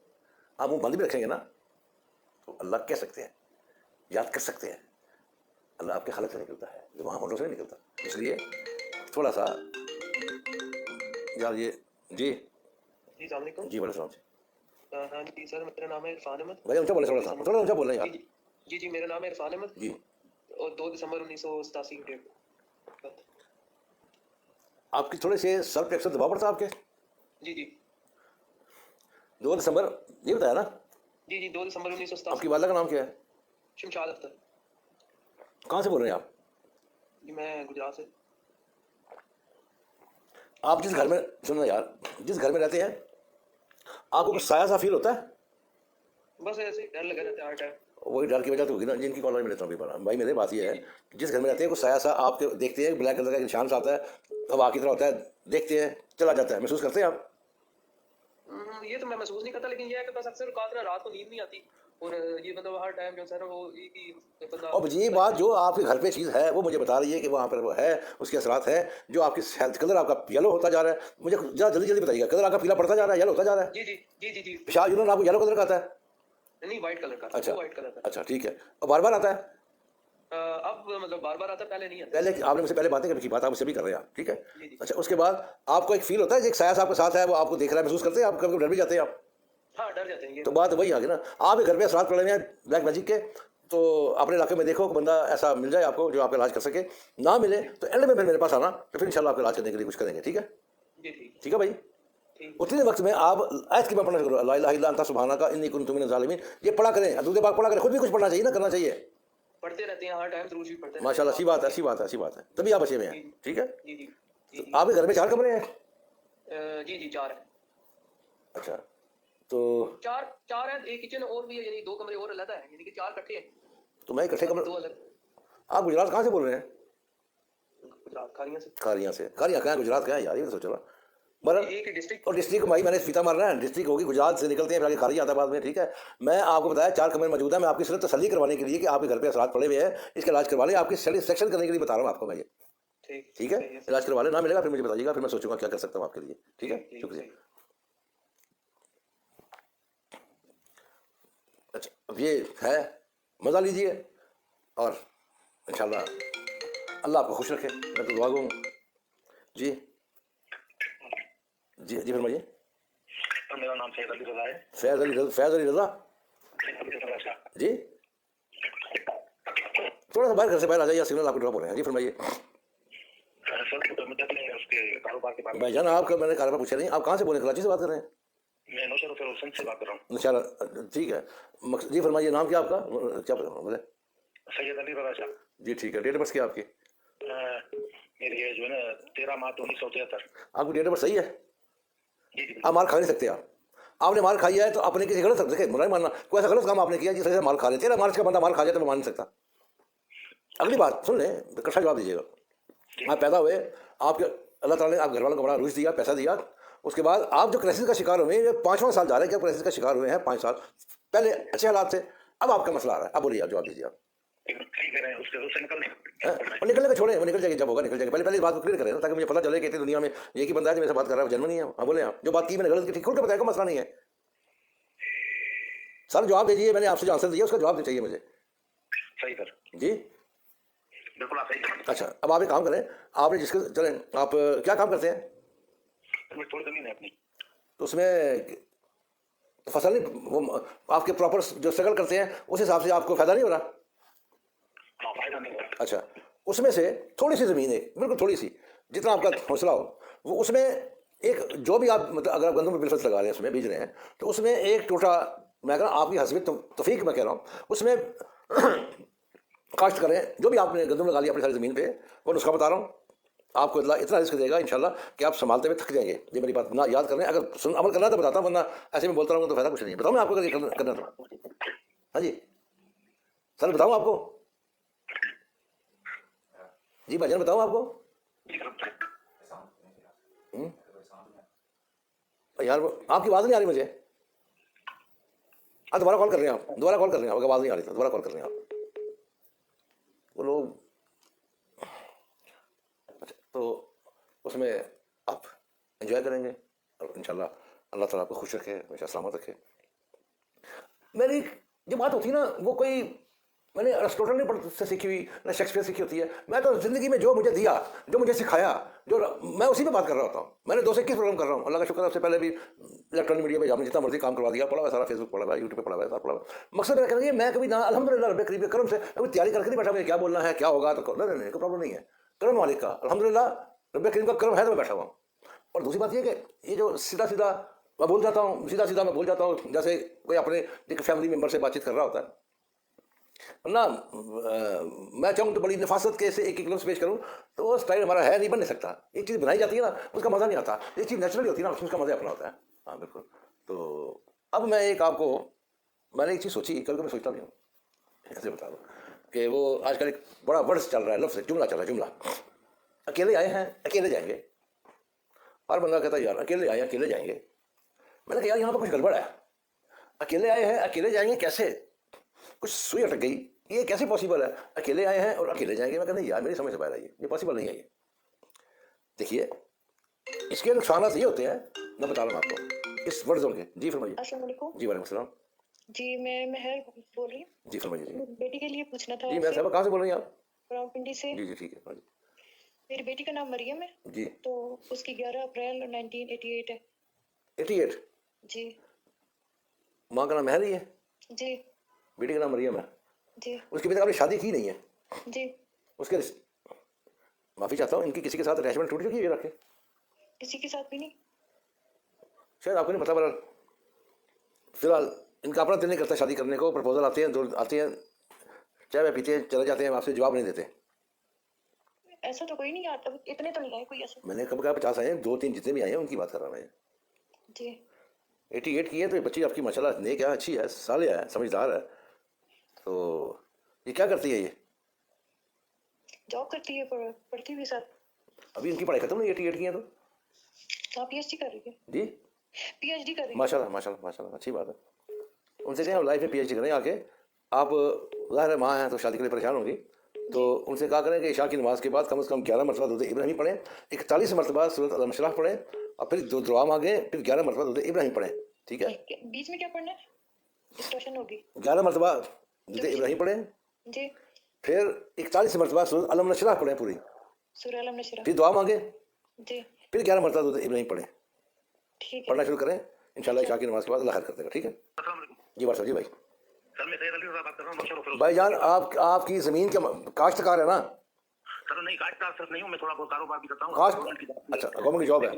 आप मुँह बंद भी रखेंगे ना तो अल्लाह कह सकते हैं, याद कर सकते हैं, अल्लाह आपके खलक से निकलता है, जो वहाँ होंठों से नहीं निकलता। इसलिए थोड़ा सा यार ये जी जी, अस्सलाम वालेकुम। जी, वालेकुम सलाम जी। ہاں جی سر، میرا نام ہے عرفان احمد. بھائی اونچا بولے، تھوڑا اونچا بولیں یار. جی میرا نام ہے عرفان احمد جی اور 2 دسمبر 1987 ڈیٹ. آپ کی تھوڑے سے سر پہ اکثر دباؤ پڑتا ہے آپ کے. جی 2 دسمبر یہ بتایا نا. جی 2 دسمبر آپ کی 1987. والدہ کا نام کیا ہے؟ شمشاد اختر. کہاں سے بول رہے ہیں آپ؟ جی میں گجرات سے. آپ جس گھر میں سننا یار، جس گھر میں رہتے ہیں آپ کو کچھ سایہ سا فیل ہوتا ہے؟ بس ایسے ہی ڈر لگا رہتا ہے ہر ٹائم. وہی ڈر کی وجہ تو ہوگی نا جن کی کالج میں لیتا ہوں. بھائی میرے بات یہ ہے، جس گھر میں رہتے ہیں کچھ سایہ سا آپ کے دیکھتے ہیں، بلیک کلر کا نشان سا آتا ہے، ہوا کی طرح ہوتا ہے، دیکھتے ہیں چلا جاتا ہے، محسوس کرتے ہیں آپ؟ یہ تو میں محسوس نہیں کرتا، لیکن یہ ہے کہ بس اکثر اوقات نا رات کو نیند نہیں آتی اور یہ مطلب ہر ٹائم جو سر وہ ایک ہی بندہ. اب یہ بات جو آپ کے گھر پہ چیز ہے وہ مجھے بتا رہی ہے کہ وہاں پر وہ ہے، اس کے اثرات ہیں جو آپ کی ہیلتھ. کلر آپ کا یلو ہوتا جا رہا ہے، مجھے ذرا جلدی جلدی بتائیے گا. کلر آپ کا پیلا پڑتا جا رہا ہے، یلو ہوتا جا رہا ہے؟ جی پیشاب یونین آپ کو یلو کلر کا آتا ہے؟ نہیں وائٹ کلر کا. اچھا وائٹ کلر کا. اچھا ٹھیک ہے. اور بار بار آتا ہے؟ اب مطلب بار بار آتا ہے، پہلے نہیں آتا. پہلے آپ نے مجھ سے پہلے باتیں کی بات آپ مجھ سے بھی کر رہے ہیں آپ، ٹھیک ہے. جی اچھا اس کے بعد آپ کو ایک فیل ہوتا ہے ایک سایہ آپ کے ساتھ ہے، وہ آپ کو دیکھ رہا ہے، محسوس کرتے ہیں آپ؟ کبھی ڈر بھی جاتے ہیں آپ؟ ہاں ڈر جاتے ہیں. تو بات وہی آ گئی نا. آپ کے گھر پہ اثرات پڑے ہوئے ہیں بلیک میجک کے، تو اپنے علاقے میں دیکھو کہ بندہ ایسا مل جائے آپ کو جو آپ کا علاج کر سکے. نہ ملے تو اینڈ میں پھر میرے پاس آنا، تو پھر انشاءاللہ آپ کا علاج کرنے کے لیے کچھ کریں گے. ٹھیک ہے؟ ٹھیک ہے بھائی. اتنے وقت میں آپ آیت کی بات پڑھنا کرو، لا الہ الا انت سبحانک انی کنت من الظالمین. یہ پڑھا کریں، دوسرے بار پڑھا کریں، خود بھی کچھ پڑھنا چاہیے نا، کرنا چاہیے. پڑھتے رہتے ہیں ہر ٹائم، ضرور بھی پڑھتے ہیں. ماشاء اللہ، اچھی بات ہے، اچھی بات ہے، اچھی بات ہے. تبھی آپ بچے میں ہیں. ٹھیک ہے. جی آپ کے گھر میں 4 کمرے ہیں؟ جی 4 ہیں. اچھا تو 4 ہیں، ایک کچن اور بھی ہے، یعنی 2 کمرے اور علیحدہ ہیں، یعنی کہ 4 اکٹھے ہیں. تو میں اکٹھے کمرے. 2 الگ. آپ گجرات کہاں سے بول رہے ہیں؟ گجرات کھاریاں سے. کھاریاں سے. کھاریاں کہاں ہے؟ گجرات کہاں ہے یار؟ یہ تو سوچو نا. مگر ایک ڈسٹرکٹ. اور ڈسٹرکٹ بھائی میں نے فیتا مار رہا ہے، ڈسٹرکٹ ہوگی گجرات سے نکلتے ہیں پھر آگے کھاری آتا ہے بعد میں. ٹھیک ہے. میں آپ کو بتایا 4 کمرے موجود ہیں. میں آپ کی صرف تسلی کروانے کے لیے کہ آپ کے گھر پہ اثرات پڑے ہوئے ہیں، اس کا علاج کروا لیں. آپ کی سیٹسفیکشن کرنے کے لیے بتا رہا ہوں آپ کو میں یہ. ٹھیک ہے. علاج کروا لیں، نہ ملے گا پھر مجھے بتائیے گا، پھر میں سوچوں گا کیا کر سکتا ہوں آپ کے لیے. ٹھیک ہے. شکریہ. اچھا اب یہ ہے، مزہ لیجیے اور انشاءاللہ اللہ آپ کو خوش رکھے. میں تو دعا گوں. جی فرمائیے. میرا نام سید علی رضا ہے. فیض علی رضا. جی تھوڑا سا باہر گھر سے باہر آ جائیے، سگنل آپ کو ڈراپ ہو رہے ہیں. جی فرمائیے. بھائی جان آپ کا میں نے کاروبار پوچھا نہیں، آپ کہاں سے بولیں؟ کراچی سے بات کر رہے ہیں؟ میں نوشہر حسین سے بات کر رہا ہوں. انشاءاللہ ٹھیک ہے. جی فرمائیے. نام کیا آپ کا؟ کیا بولے؟ سید علی رضا شاہ. جی ٹھیک ہے. ڈیٹ آف برتھ کیا آپ کی؟ میری ایج جو ہے نا 13 مارچ 1973. آپ کی ڈیٹ آف برتھ صحیح ہے؟ جی آپ مار کھا نہیں سکتے. آپ نے مار کھائی ہے تو آپ نے کسی غلط دیکھیں برا ماننا، کوئی ایسا غلط کام آپ نے کیا جس وجہ سے مار کھا لے. 13 مارچ کا بندہ مار کھا جائے تو میں مان نہیں سکتا. اگلی بات سن لیں، کٹھا جواب دیجیے گا. آپ پیدا ہوئے، آپ کے اللہ تعالیٰ نے آپ گھر والوں کو بڑا روز دیا، پیسہ دیا. اس کے بعد آپ جو کرائسس کا شکار ہوئے ہیں، یہ 5واں سال جا رہے ہیں کہ آپ کرائسس کا شکار ہوئے ہیں. 5 سال پہلے اچھے حالات سے، اب آپ کا مسئلہ آ رہا ہے. اب بولیے، آپ جواب دیجیے. آپ اور نکلنے کا چھوڑیں، وہ نکل جائے گی، جب ہوگا نکل جائے گا. پہلے بات کو کلیئر کریں تاکہ مجھے پتہ چلے کہ اتنی دنیا میں ایک ہی بندہ ہے جو میرے سے بات کر رہا ہے، وہ جنم نہیں ہے. ہاں بولیں. آپ جو بات کی میں نے غلط کی، ٹھیک کھول کے بتائے گا، مسئلہ نہیں ہے. سر جواب دیجیے، میں نے آپ سے جو آنسر دیا اس کا جواب چاہیے مجھے. صحیح سر. جی بالکل آپ صحیح. اچھا اب آپ ایک کام کریں، آپ نے جس کے چلیں آپ کیا کام کرتے ہیں؟ تھوڑی زمین ہے اپنی. تو اس میں فصل نہیں، وہ آپ کے پراپر جو اسٹرگل کرتے ہیں اس حساب سے آپ کو فائدہ نہیں ہو رہا؟ ہاں فائدہ نہیں ہو رہا. اچھا اس میں سے تھوڑی سی زمین ہے، بالکل تھوڑی سی، جتنا آپ کا حوصلہ ہو، وہ اس میں ایک جو بھی آپ مطلب اگر آپ گندم میں بالفصل لگا رہے ہیں، اس میں بیج رہے ہیں، تو اس میں ایک ٹوٹا، میں کہہ رہا ہوں آپ کی حسب توفیق میں کہہ رہا ہوں، اس میں کاشت کریں. جو بھی آپ نے گندم لگا لیا اپنی ساری زمین پہ، وہ نسخہ بتا رہا ہوں آپ کو، اللہ اتنا رزق دے گا انشاءاللہ کہ آپ سنبھالتے ہوئے تھک جائیں گے. یہ میری بات نہ یاد کریں، اگر عمل کرنا تو بتاتا ہوں، ورنہ ایسے میں بولتا رہوں گا تو فائدہ کچھ نہیں ہے. بتاؤں میں آپ کو اگر یہ کرنا تو. ہاں جی سر بتاؤں آپ کو؟ جی بھائی جان بتاؤں آپ کو؟ یار آپ کی آواز نہیں آ رہی مجھے. آپ دوبارہ کال کر رہے ہیں، آپ دوبارہ کال کر رہے ہیں، آپ آواز نہیں آ رہی تھی، دوبارہ کال کر رہے ہیں آپ. وہ لوگ اچھا تو اس میں آپ انجوائے کریں گے اور انشاءاللہ اللہ تعالیٰ آپ کو خوش رکھے، ہمیشہ سلامت رکھے. میری جو بات ہوتی ہے نا، وہ کوئی मैंने अरिस्टोटल ने से सीखी हुई ना शेक्सपियर सीखी होती है। मैं तो ज़िंदगी में जो मुझे दिया, जो मुझे सिखाया, जो मैं उसी पे बात कर रहा होता हूँ। मैंने 221 प्रोग्राम कर रहा हूँ, अल्लाह का शुक्र है। उससे पहले भी इलेक्ट्रॉनिक मीडिया में आपने जितना मर्जी काम करवा दिया, पड़ा हुआ सारा, फेसबुक पड़ा हुआ है, यूट्यूब पे पड़ा हुआ है, सारा पड़ा हुआ है। मकसद मेरा कहना है मैं कभी ना अल्हम्दुलिल्लाह रब्बे करीम के करम से अभी तैयारी करके नहीं बैठा, मुझे क्या बोलना है, क्या होगा, तो नहीं, कोई प्रॉब्लम नहीं है। करम मालिक का अल्हम्दुलिल्लाह रब्बे करीम का करम है तो मैं बैठा हुआ हूँ। और दूसरी बात ये कि ये जो सीधा सीधा मैं बोल जाता हूँ, सीधा सीधा मैं बोल जाता हूँ, जैसे कोई अपने एक फैमिली मेम्बर से बातचीत कर रहा होता है ना, मैं चाहूँ तो बड़ी नफासत के से एक लफ्ज़ पेश करूँ तो वो स्टाइल हमारा है, नहीं, बन नहीं सकता। एक चीज़ बनाई जाती है ना, उसका मज़ा नहीं आता। एक चीज़ नेचुरली होती है ना, उसका मज़ा अपना होता है। हाँ बिल्कुल। तो अब मैं एक आपको, मैंने एक चीज़ सोची, कभी कभी सोचता भी हूँ, ऐसे बता दूँ कि वो आजकल एक बड़ा वर्ड्स चल रहा है, लफ्ज़ जुमला चल रहा है, जुमला, अकेले आए हैं अकेले जाएंगे। हर बंदा कहता है यार अकेले आए अकेले जाएंगे। मैंने कहा यार यहाँ पर कुछ गड़बड़ है, अकेले आए हैं अकेले जाएंगे कैसे, कुछ सुई अटक गई, ये कैसे पॉसिबल है, अकेले आए हैं और अकेले जाएंगे। मैं कहता यार मेरी समझ से बाहर है, ये पॉसिबल नहीं है। ये देखिए इसके नुकसान ये होते हैं, मैं बता रहा हूँ आपको इस वर्ड्स के। जी फरमाइए। अस्सलाम वालेकुम। जी वालेकुम सलाम। जी मैं महर बोल रही हूँ। जी फरमाइए। जी बेटी के लिए पूछना था जी मैं साहब कहाँ से बोल रही हैं आप? रावलपिंडी से। जी जी ठीक है। हाँ जी मेरी बेटी का नाम मरियम है। जी। तो उसकी 11 अप्रैल 1988 है। 88? जी। माँ का नाम महर ही है, जी बेटी का नाम मरियम है। जी उसकी बेटी आपने शादी की नहीं है? जी। उसके माफ़ी चाहता हूँ, इनकी किसी के साथ अटैचमेंट टूट चुकी है रखे? किसी के साथ भी नहीं। शायद आपको नहीं पता, पर फिलहाल इनका अपना दिल नहीं करता शादी करने को। प्रपोजल आते हैं, दो आते हैं, चाय वे पीते हैं, चले जाते हैं, आपसे जवाब नहीं देते। ऐसा तो कोई नहीं आता, इतने तो नहीं आए कोई ऐसे। मैंने कब कहा 50 आए हैं, 2-3 जितने भी आए हैं उनकी बात कर रहा हूँ मैं। जी 88 की है तो ये बच्ची आपकी माशाल्लाह नेक है, अच्छी है, सालिया है, समझदार है। तो ये क्या करती है? ये जॉब करती है, पढ़ती भी साथ। अभी इनकी पढ़ाई खत्म नहीं, 88 की है तो? हाँ पीएचडी कर रही है। जी पीएचडी कर रही है। माशाल्लाह माशाल्लाह माशाल्लाह, अच्छी बात है। उनसे कहें लाइफ में पीएचडी करें आके। आप ज़ाहिर है माँ हैं तो शादी के लिए परेशान होंगी, तो उनसे कहा करें कि इशा की नमाज़ के बाद कम से कम 11 मरतबा दुरूद इब्राहिमी पढ़ें, 41 मरतबा सूरत अल-मशराह पढ़ें, और फिर दुआ मांगें, फिर 11 मरतबा दुरूद इब्राहिम पढ़ें। ठीक है? बीच में क्या पढ़ना है? डिस्कशन होगी। 11 मरतबा दुरूद इब्राहिम पढ़ें, जी। फिर 41 मरतबा सूरत अल-मशराह पढ़ें पूरी, सूरह अल-नशरा। फिर दुआ मांगें, जी फिर 11 मरतबा दुरूद इब्राहिम पढ़ें। ठीक है। पढ़ना शुरू करें, इंशाल्लाह इशा की नमाज़ के बाद अल्लाह खैर कर देगा। ठीक है जी बात जी भाई। सर मैं सैयद अली रज़ा बात कर रहा हूँ, मशहूर फिरोज। भाईजान आपकी ज़मीन का काश्तकार है ना? सर नहीं, काश्तकार सिर्फ नहीं हूँ, मैं थोड़ा बहुत कारोबार भी करता हूँ। अच्छा गवर्नमेंट की जॉब है?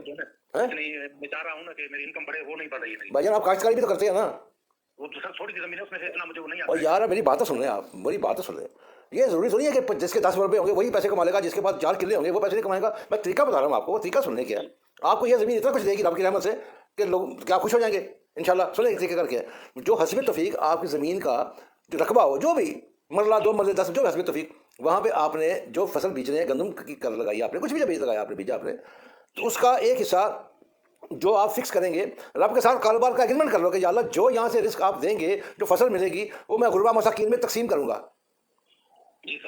नहीं, मैं चाह रहा हूँ ना कि मेरी इनकम बढ़े, वो नहीं बढ़ रही है। भाईजान आप काश्तकारी भी तो करते हैं ना? वो तो सर थोड़ी सी जमीन है, उसमें से इतना मुझे वो नहीं और आता। यार मेरी बात तो सुन रहे हैं आप, मेरी बात तो सुन रहे हैं। ये ज़रूरी थोड़ी है कि जिसके 10 रुपये होंगे वही पैसे कमा लेगा, जिसके पास 4 किले होंगे वो पैसे नहीं कमाएगा। मैं तरीका बता रहा हूँ आपको, वो तरीका सुनने के है। आपको ये ज़मीन इतना कुछ देगी रब की रहमत से कि लोग क्या खुश हो जाएंगे इंशाल्लाह। सुने एक तरीके करके, जो हस्ब तौफीक आपकी ज़मीन का जो रकबा हो, जो भी मरला 2 मरले 10, जो हस्ब तौफीक, वहाँ पे आपने जो फसल बीजने, गंदम की कर लगाई आपने, कुछ भी बीज लगाया आपने, बीजा आपने, तो उसका एक हिस्सा जो आप फिक्स करेंगे, रब के साथ कारोबार का एग्रीमेंट कर लो कि या अल्लाह जो यहाँ से रिस्क आप देंगे, जो फसल मिलेगी वो मैं गुरबा मसाकीन में तकसीम करूँगा।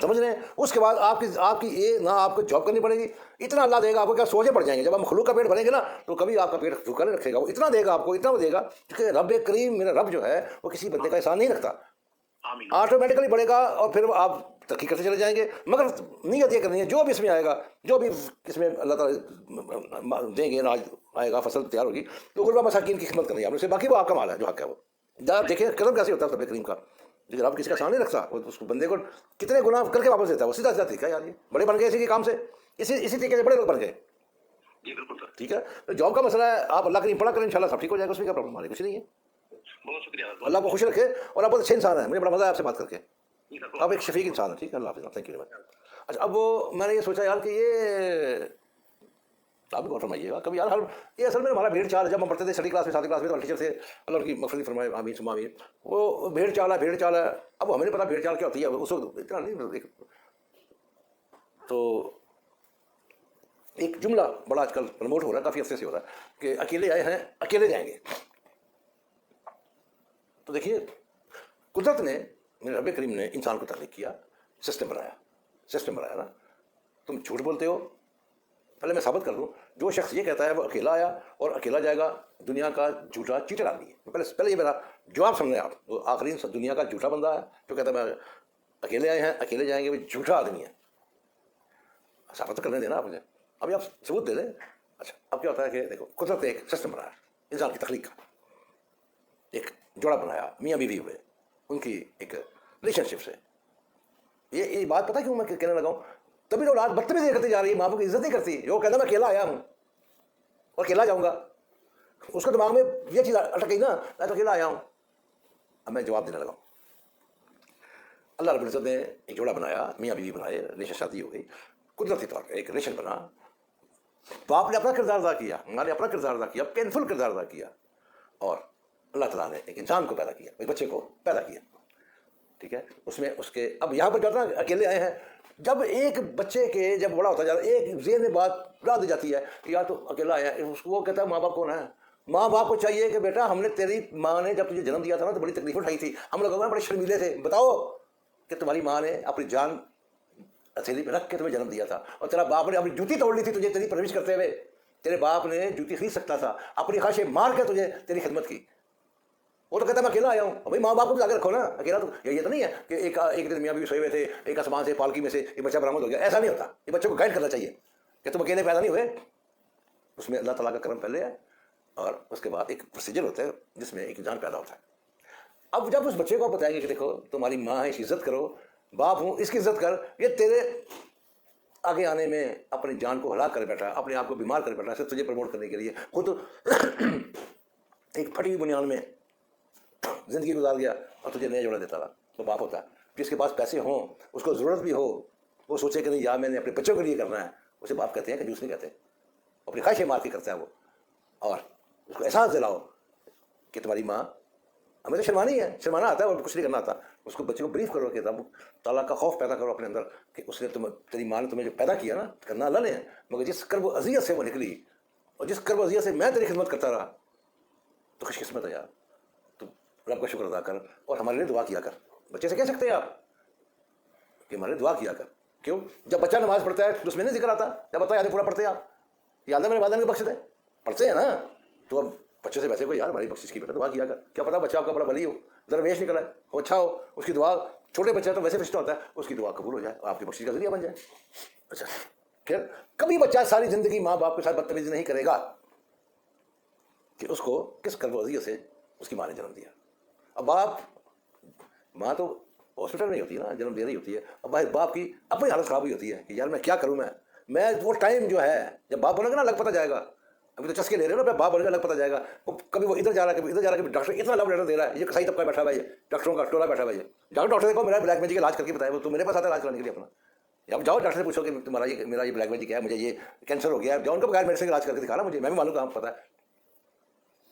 समझ रहे हैं? उसके बाद आपकी ये ना आपको जॉब करनी पड़ेगी, इतना अल्लाह देगा आपको, क्या सोचे पड़ जाएंगे। जब आप मखलूक का पेट भरेंगे ना तो कभी आपका पेट भूखा नहीं रखेगा, वो इतना देगा आपको, इतना वो देगा, क्योंकि रब करीम, मेरा रब जो है वो किसी बंदे का एहसान नहीं रखता, ऑटोमेटिकली बढ़ेगा और फिर आप तरक्की करते चले जाएंगे। मगर नीयत ये करनी है, जो भी इसमें आएगा, जो भी इसमें अल्लाह ताला देंगे ना आएगा, फसल तैयार होगी, तो गुरबा मसाकीन की खिदमत करनी है आपने। बाकी वो आपका माल है, जो हक है वो। जब देखिए कदम कैसे होता है रब करीम का, लेकिन आप किसी का एहसान नहीं रखता, उसको बंदे को कितने गुनाह करके वापस देता है, वो सीधा सीधा तरीका है यार। ये बड़े बन गए इसी के काम से, इसी तरीके से बड़े लोग बन गए। जी बिल्कुल सर। ठीक है, तो जॉब का मसला है, आप अल्लाह करीम पढ़ा करें, इंशाल्लाह सब ठीक हो जाएगा, उसमें क्या प्रॉब्लम हमारी कुछ नहीं है। बहुत शुक्रिया। अल्लाह को खुश रखे, और आप बहुत अच्छे इंसान है, मुझे बड़ा मज़ा है आपसे बात करके। जी सर। आप एक शफीक इंसान है। ठीक है, अल्लाह हाफ़िज़, थैंक यू वेरी मच। अच्छा, अब वो मैंने ये सोचा यार कि ये आप भी गौर फरमाइएगा कभी यार, हर ये असल में हमारा भेड़ चाल है। जब हम पढ़ते थे 6वीं क्लास में 7वीं क्लास में, तो टीचर थे, अल्लाह की मग़फ़िरत फरमाए, आमीन सुम्मा आमीन, वो भेड़ चाल है, भेड़ चाल है। अब हमें नहीं पता भेड़ चाल क्या होती है, उस वक्त इतना नहीं। तो एक जुमला बड़ा आजकल प्रमोट हो रहा है, काफ़ी अरसे से हो रहा है कि अकेले आए हैं अकेले जाएंगे। तो देखिए, कुदरत ने, मेरे रब करीम ने इंसान को तख्लीक किया, सिस्टम बनाया ना। तुम झूठ बोलते हो, पहले मैं साबित कर दूं, जो शख्स ये कहता है वो अकेला आया और अकेला जाएगा, दुनिया का झूठा चीटर आदमी है। पहले ये मेरा जवाब सुन लें आप। वो आखिरी दुनिया का झूठा बंदा है जो कहता है मैं अकेले आए हैं, अकेले जाएंगे, भाई झूठा आदमी है, साबित तो करने देना आप मुझे, अभी आप सबूत दे दें। अच्छा, अब क्या होता है कि देखो, कुदरत ने एक सिस्टम बनाया इंसान की तख्लीक का, एक जोड़ा बनाया, मियाँ बीवी हुए, उनकी एक रिलेशनशिप से। ये बात पता क्यों मैं कहने लगा हूँ? तभी तो औलाद बदतमीजी करती जा रही है, माँ बाप की इज्जत नहीं करती। जो कहता मैं अकेला आया हूँ और अकेला जाऊँगा, उसके दिमाग में ये चीज़ अटक गई ना, मैं तो अकेला आया हूँ। अब मैं जवाब देने लगा हूँ। अल्लाह रब्बुल इज़्ज़त ने एक जोड़ा बनाया, मियाँ बीवी बनाए, रिलेशन शादी हो गई, कुदरती तौर पर एक रिलेशन बना। बाप ने अपना किरदार अदा किया, माँ ने अपना किरदार अदा किया, पेनफुल किरदार अदा किया, और अल्लाह ताला ने एक इंसान को पैदा किया, एक बच्चे को पैदा किया, ठीक है। उसमें उसके अब यहाँ पर क्या अकेले आए हैं। जब एक बच्चे के जब बड़ा होता जाता है, एक ज़हन में बात डाल दी जाती है कि यार तो अकेला आया है, उसको वो कहता है माँ बाप कौन है? माँ बाप को चाहिए कि बेटा हमने तेरी माँ ने जब तुझे जन्म दिया था ना तो बड़ी तकलीफ उठाई थी, हम लोग बड़े शर्मीले थे, बताओ कि तुम्हारी माँ ने अपनी जान हथेली पे रख के तुम्हें जन्म दिया था, और तेरा बाप ने अपनी जूती तोड़ ली थी तुझे तेरी परवरिश करते हुए। तेरे बाप ने जूती खरीद सकता था, अपनी ख्वाहिशें मार के तुझे तेरी खिदमत की। वो तो कहता मैं अकेला आया हूँ। भाई माँ बाप को भी आगे रखो ना, अकेला तो ये तो नहीं है कि एक दिन मियाँ बीवी सोए हुए थे, एक आसमान से पालकी में से ये बच्चा बरामद हो गया, ऐसा नहीं होता। ये बच्चों को गाइड करना चाहिए कि तुम अकेले पैदा नहीं हुए, उसमें अल्लाह ताला का करम पहले है और उसके बाद एक प्रोसीजर होता है जिसमें एक इंसान पैदा होता है। अब जब उस बच्चे को आप बताएंगे कि देखो तुम्हारी माँ है, इसकी इज्जत करो, बाप हूँ इसकी इज्जत कर, ये तेरे आगे आने में अपनी जान को हलाक कर बैठा, अपने आप को बीमार कर बैठा, सिर्फ तुझे प्रमोट करने के लिए, खुद एक फटी हुई बुनियाद में जिंदगी गुजार गया और तुझे नया जोड़ा देता रहा। तो बाप होता है जिसके पास पैसे हों, उसको ज़रूरत भी हो, वो सोचे कि नहीं यार मैंने अपने बच्चों के लिए करना है, उसे बाप कहते हैं, कंजूस नहीं कहते। अपनी ख्वाहिशें मार के करता है वो, और उसको एहसास दिलाओ कि तुम्हारी माँ, हमें तो शर्मानी है, शर्माना आता है और कुछ नहीं करना आता। उसको बच्चे को ब्रीफ करो कि तब ताला का खौफ पैदा करो अपने अंदर कि उसने तेरी माँ ने तुम्हें जो पैदा किया ना, करना अल्लाह ने है, मगर जिस कर्ब अज़ियत से वो निकली और जिस कर्ब अज़ियत से मैं तेरी खिदमत करता रहा, तो खुशकिस्मत है यार, तो रब का शुक्र अदा कर और हमारे लिए दुआ किया कर। बच्चे से कह सकते हैं आप कि हमारे लिए दुआ किया कर। क्यों? जब बच्चा नमाज पढ़ता है तो उसमें नहीं जिक्र आता, जब बताया याद पूरा पढ़ते आप, याद है मेरे वादा में बख्श दे, पढ़ते हैं ना, तो अब बच्चे से वैसे को यार हमारी बख्शिश की बेटा दुआ किया कर। क्या पता बच्चा आपका बड़ा वली हो, दरवेश निकला है, वो अच्छा हो, उसकी दुआ, छोटे बच्चा तो वैसे रिश्ता होता है, उसकी दुआ कबूल हो जाए और आपकी बख्शिश का जरिया बन जाए। अच्छा, खैर कभी बच्चा सारी जिंदगी माँ बाप के साथ बदतमीजी नहीं करेगा कि उसको किस कर्बज़ियत से उसकी माँ ने जन्म दिया। अब बाप, माँ तो हॉस्पिटल में ही होती है ना, जन्म दे रही होती है, अब भाई बाप की अपनी हालत ख़राब हुई होती है कि यार मैं क्या करूँ, मैं वो टाइम जो है जब बाप बनेगा ना अलग पता जाएगा। अभी तो चस्के ले रहे हो ना, बाप बनेगा अलग पता जाएगा। वो कभी वो इधर जा रहा है, कभी इधर जा रहा है, कभी डॉक्टर इतना लव लेटर दे रहा है, ये कसाई तबका बैठा हुआ है, डॉक्टरों का टोला बैठा हुआ है, जाओ डॉक्टर देखो मेरा ब्लैक मैजिक इलाज करके बताया, वो तो मेरे पास आता है इलाज कराने के लिए अपना। अब जाओ डॉक्टर से पूछो कि तुम्हारा ये मेरा ये ब्लैक मैजिक क्या है, मुझे ये कैंसर हो गया है, जाओ उनको बगैर मेडिसिन इलाज करके दिखाना मुझे, मैं भी मालूम कहाँ पता है।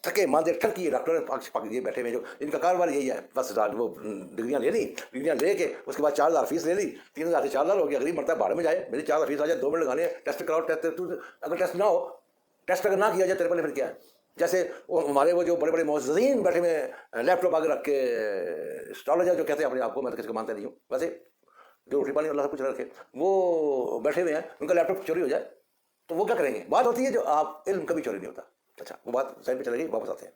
थके मांदे ठक ये डॉक्टर पाक ये बैठे हुए जो इनका कारोबार यही है, बस वो डिग्रियाँ ले ली, डिग्रियाँ ले के उसके बाद 4000 फीस ले ली, 3000 से 4000 हो गया, गरीब मरता है भाड़ में जाए, मेरी 4000 फीस आ जाए, 2 मिनट लगाने, टेस्ट कराओ, टेस्ट अगर टेस्ट ना हो, टेस्ट अगर ना किया जाए तेरे पहले फिर क्या है। जैसे वो हमारे वो जो बड़े बड़े मोअज़्ज़िज़ीन बैठे हुए लैपटॉप आगे रख के एस्ट्रोलॉजर जो कहते हैं अपने आप को, मैं तो किसी को मानता नहीं हूँ, वैसे जो रोटी पानी अल्लाह से कुछ रखे वो बैठे हुए हैं, उनका लैपटॉप चोरी हो जाए तो वो क्या करेंगे। बात होती है जो आप इल्म कभी चोरी नहीं होता। अच्छा, वो बात साइड पे चलेगी, वापस आते हैं।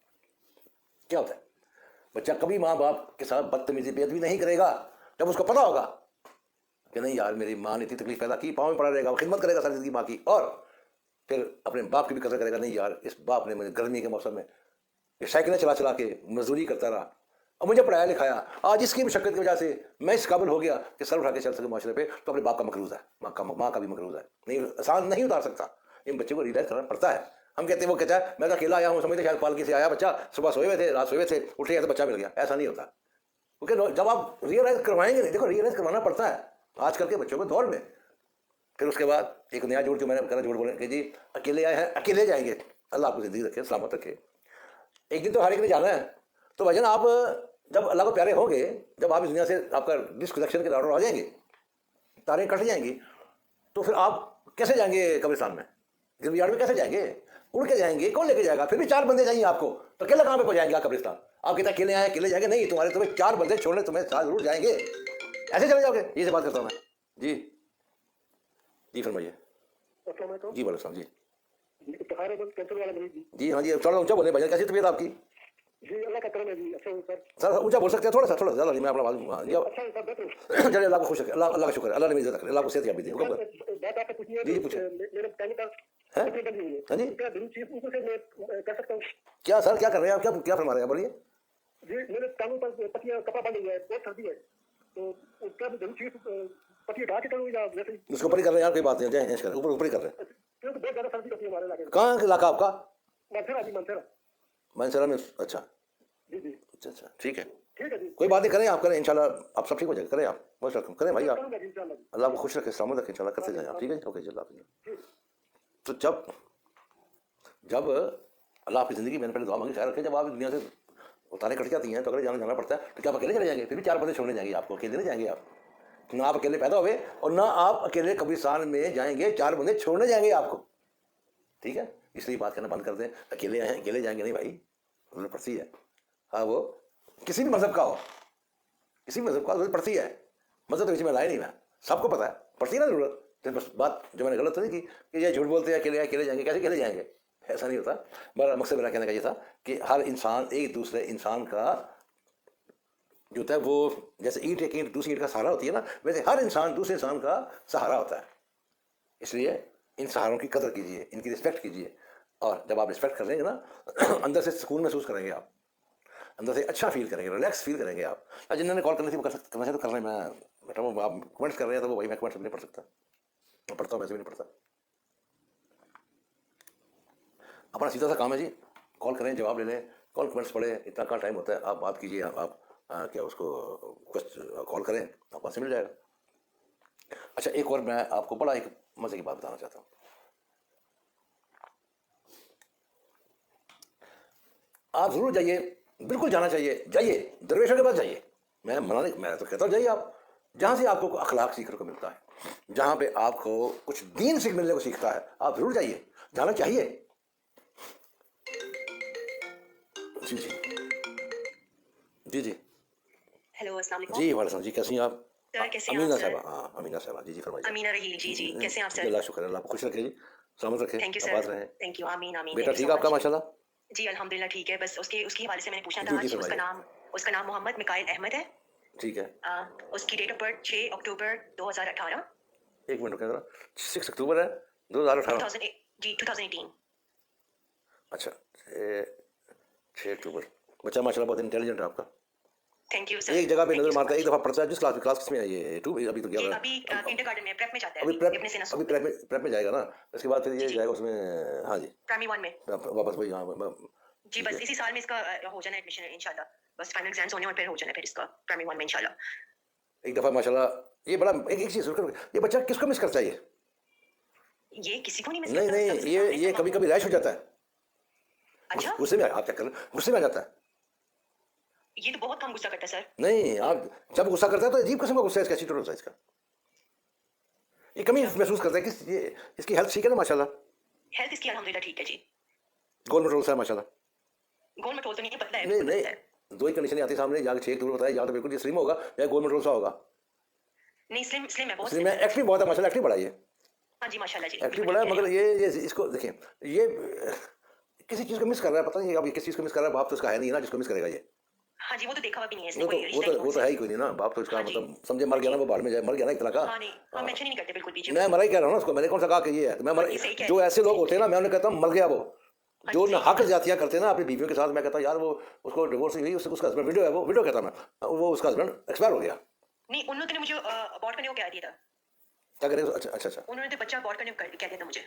क्या होता है, बच्चा कभी माँ बाप के साथ बदतमीजी बेअदबी नहीं करेगा जब उसको पता होगा कि नहीं यार मेरी माँ ने इतनी तकलीफ पैदा की, पाँव में पड़ा रहेगा, वो खिदमत करेगा सारी जिंदगी माँ की, और फिर अपने बाप की भी कदर करेगा। नहीं यार इस बाप ने मुझे गर्मी के मौसम में ये साइकिलें चला चला के मजदूरी करता रहा और मुझे पढ़ाया लिखाया, आज इसकी मशक्क़त की वजह से मैं इस काबिल हो गया कि सर उठा के चल सके माशरे पे, तो अपने बाप का मकरूज़ है, माँ का भी मकरूज़ है, नहीं आसान नहीं उतार सकता। इन बच्चे को रियलाइज़ करना पड़ता है। हम कहते हैं, वो कहता है मैं तो अकेला आया हूँ, समझते शायद पालकी से आया बच्चा, सुबह सोए हुए थे, रात सोए हुए थे, उठे तो बच्चा मिल गया, ऐसा नहीं होता। क्योंकि जब आप रियलाइज़ करवाएंगे नहीं, देखो रियलाइज़ करवाना पड़ता है आजकल के बच्चों को दौर में। फिर उसके बाद एक नया जोड़ जो मैंने कहा, जोड़ बोले कि जी अकेले आए हैं अकेले जाएंगे, अल्लाह आपको ज़िंदगी रखे, सलामत रखे, एक दिन तो हर एक ने जाना है। तो भाईजान आप जब अल्लाह को प्यारे होंगे, जब आप इस दुनिया से आपका डिस्कनेक्शन के ऑर्डर आ जाएंगे, तारें कट जाएंगी, तो फिर आप कैसे जाएंगे कब्रिस्तान में, गिरयार्ड में कैसे जाएंगे, उड़ के जाएंगे, कौन लेके जाएगा, फिर भी 4 बंदे चाहिए आपको, तो अकेला कहाँ पे पहुँच जाएंगे आप कब्रिस्तान। आप कहते अकेले आए अकेले जाएंगे, नहीं तुम्हारे तुम्हें 4 बंदे छोड़ने तुम्हें साथ जरूर जाएंगे, ऐसे चले जाओगे। ये से बात करता हूँ मैं जी, जी फरमाइए। जी बोलो जी, जी हाँ जी, थोड़ा ऊँचा बोले भैया, कैसी तबीयत आपकी? जी अल्लाह का करम है जी। अच्छा हूँ सर। सर ऊंचा बोल सकते हैं थोड़ा ज़्यादा नहीं, मैं अपना आवाज़ जी अच्छा हूँ सर, बेहतर हूँ। चलिए अल्लाह को खुश रखे, अल्लाह अल्लाह का शुक्र है, अल्लाह ने मेरी इज्जत रखे, अल्लाह को सेहत याबी दी। हुक्म कर। बात आपसे पूछनी है जी, कि पूछिए। मेरे कानों पर हैं? पट्टियाँ बंधी हुई हाँ जी। है, क्या धुन चीज ऊपर से मैं कर सकता हूँ? क्या सर क्या कर रहे हैं आप, क्या क्या फरमा रहे हैं, बोलिए। जी मेरे कानों पर पट्टियाँ कपड़ा बंध हुआ है, बहुत सर्दी है, तो उसका धुन चीज पट्टियाँ उठा के करूँ या वैसे ही? उसके ऊपर ही कर रहे हैं यार, कोई बात नहीं, जय कर ऊपर ऊपर ही कर रहे हैं। क्योंकि बहुत ज्यादा सर्दी होती है हमारे इलाके में। कहाँ का इलाका आपका? मंथेरा जी, मंथेरा। मानसरा में? अच्छा जी जी अच्छा अच्छा, ठीक है, ठीक है जी। कोई बात नहीं, करें आप, करें इंशाल्लाह आप सब ठीक हो जाएगा, करें आप बस रखें, करें भाई आप, करूँगा जी इंशाल्लाह जी। अल्लाह को खुश रखे, सलामत रखे, इंशाल्लाह करते जाएं आप, ठीक है जी, ओके जी, अल्लाह हाफिज़। तो जब जब अल्लाह आपकी ज़िंदगी, मैंने पहले दुआ मांगी, ख्याल रखें, जब आप दुनिया से उतारे कट जाती हैं तो अगले जाना पड़ता है, तो क्या आप अकेले चले जाएंगे? फिर भी 4 बंदे छोड़ने जाएंगे आपको, अकेले नहीं जाएंगे आप, ना आप अकेले पैदा हुए और ना आप अकेले कब्रिस्तान में जाएंगे, 4 बंदे छोड़ने जाएंगे आपको, ठीक है? इसलिए बात करना बंद कर दें, अकेले आए अकेले जाएंगे नहीं भाई, जरूरत पड़ती है। हाँ वो किसी भी मज़हब का हो, किसी भी मज़हब का जरूरत पड़ती है, मज़हब तो किसी में लाए नहीं, मैं सबको पता है, पड़ती है ना ज़रूरत। तो बस बात जो मैंने गलत तो नहीं की कि ये झूठ बोलते हैं अकेले जाएंगे, कैसे अकेले जाएंगे, ऐसा नहीं होता। मेरा मकसद मेरा कहने का ये था कि हर इंसान एक दूसरे इंसान का जो होता है वो, जैसे ईंट एक ईंट दूसरी ईंट का सहारा होती है ना, वैसे हर इंसान दूसरे इंसान का सहारा होता है। इसलिए इन सहारों की कदर कीजिए, इनकी रिस्पेक्ट कीजिए, और जब आप रिस्पेक्ट करेंगे ना अंदर से सुकून महसूस करेंगे आप, अंदर से अच्छा फील करेंगे, रिलैक्स फील करेंगे आप। जिन्होंने कॉल करनी थी वो करना चाहिए तो कर रहे हैं, मैं बेटा वो आप कमेंट्स कर रहे हैं तो वो भाई मैं कमेंट्स नहीं पढ़ सकता, मैं पढ़ता हूँ वैसे भी नहीं पढ़ता। अपना सीधा सा काम है जी, कॉल करें, जवाब ले लें, कॉल कमेंट्स पढ़ें, इतना का टाइम होता है, आप बात कीजिए, आप क्या उसको कॉल करें, आपको से मिल जाएगा। अच्छा एक और मैं आपको बड़ा एक मज़े की बात बताना चाहता हूँ। आप ज़रूर जाइए, बिल्कुल जाना चाहिए, जाइए दरवेशों के पास जाइए, मैं मना नहीं, मैं तो कहता हूँ जाइए आप, जहाँ से आपको अखलाक सीखने को मिलता है, जहाँ पे आपको कुछ दीन सीख मिलने को सीखता है, आप ज़रूर जाइए, जाना चाहिए। जी जी जी जी हेलो अस्सलाम वालेकुम जी वालेकुम जी, कैसी हैं आप? सर, कैसे हैं अमीना आप सर? साहबा, हाँ अमीना साहबा, जी जी फरमाइए। अमीना रहील जी जी, कैसे हैं आप सर? अल्लाह का शुक्र है, अल्लाह आपको खुश रखे जी, सलामत रखे, थैंक यू आबाद सर, रहें। थैंक यू, आमीन आमीन। बेटा thank you ठीक so है आपका much। माशाल्लाह? जी अल्हम्दुलिल्लाह ठीक है, बस उसके हवाले से मैंने पूछना जी, था जी, आज। फरमाइए। उसका नाम मोहम्मद मिकाइल अहमद है। ठीक है, उसकी डेट ऑफ बर्थ 6 अक्टूबर 2018। एक मिनट रुकें जरा, 6 अक्टूबर है 2018? 2008 जी 2018। अच्छा 6 अक्टूबर, बच्चा माशाल्लाह बहुत इंटेलिजेंट है आपका, थैंक यू सर। एक जगह पे Thank you नजर so मारता है, एक much। दफा पढ़ता है, जिस क्लास किसमें है ये 2 अभी तो ये गया अभी किंडरगार्टन में, प्रेप में जाता है, अभी अपने से अभी प्रेप में जाएगा ना, इसके बाद फिर ये जी। जाएगा उसमें, हाँ जी प्राइमरी 1 में। वापस वही, हाँ जी ठीक बस है। इसी साल में इसका हो जाना एडमिशन इंशाल्लाह, बस फाइनल एग्जाम्स होने और फिर हो जाना फिर इसका प्राइमरी 1 में इंशाल्लाह। एक दफा माशाल्लाह, ये बड़ा एक चीज़ ये बच्चा किसको मिस करता है ये? ये किसी को नहीं मिस नहीं करता, नहीं, सबके ये सामने ये सब कभी आपको- कभी रैश हो जाता है, अच्छा, गुस्से में आप क्या कर रहे हैं? गुस्से में आ जाता है। ये तो बहुत कम गुस्सा करता है सर। नहीं आप जब गुस्सा करता है तो अजीब किस्म का गुस्सा है इसका, एटीट्यूड होता है इसका, ये कमी महसूस करता है कि ये इसकी हेल्थ ठीक है ना माशाल्लाह, हेल्थ इसकी अल्हम्दुलिल्लाह ठीक है जी। गोल मटोल सा है माशाल्लाह। गोल मटोल तो नहीं है, पतला है, नहीं बिल्कुल नहीं, पतला है। दो ही कंडीशन आती है सामने, या 6 अक्टूबर बताया, या तो बिल्कुल ये स्लिम होगा या गोल मटोल सा होगा। नहीं स्लिम स्लिम है, बहुत स्लिम स्लिम है, है। एक्टिव बहुत है माशाल्लाह, एक्टिव बड़ा है ये, हाँ जी माशाल्लाह जी, एक्टिव बिल्कुल बड़ा है, ठीक मगर ये इसको देखिए, ये किसी चीज़ को मिस कर रहा है, पता नहीं अब ये किस चीज़ को मिस कर रहा है, बाप तो इसका है नहीं ना जिसको मिस करेगा ये, हाँ जी, वो तो देखा हुआ भी नहीं है इसने, वो तो कोई वो रिश्ता तो ही वो नहीं तो है ही कोई नहीं ना, बाप तो इसका हाँ जी। मतलब समझे मर गया ना, वो बाढ़ में जाए, मर गया ना एक तरह का। हाँ नहीं, हम मेंशन ही नहीं करते बिल्कुल भी जी। मैं मरा ही कह रहा हूँ ना उसको, मैंने कौन सा कहा कि ये है, मैं हाँ जी, सही कह जो रहे हैं। ऐसे लोग होते हैं ना, मैं उन्हें कहता हूँ मर गया वो, हाँ जो जी, न सही हक कहा। ज्यादतियाँ करते हैं ना अपनी बीवियों के साथ, मैं कहता हूँ यार वो उसको डिवोर्स हुई, उसका हस्बैंड विडो है, वो विडो कहता मैं, वो उसका हस्बैंड एक्सपायर हो गया। नहीं उन लोगों ने मुझे अबॉर्ट करने को कह दिया था, क्या करें? अच्छा अच्छा अच्छा, उन्होंने तो बच्चा अबॉर्ट करने को कह दिया था मुझे,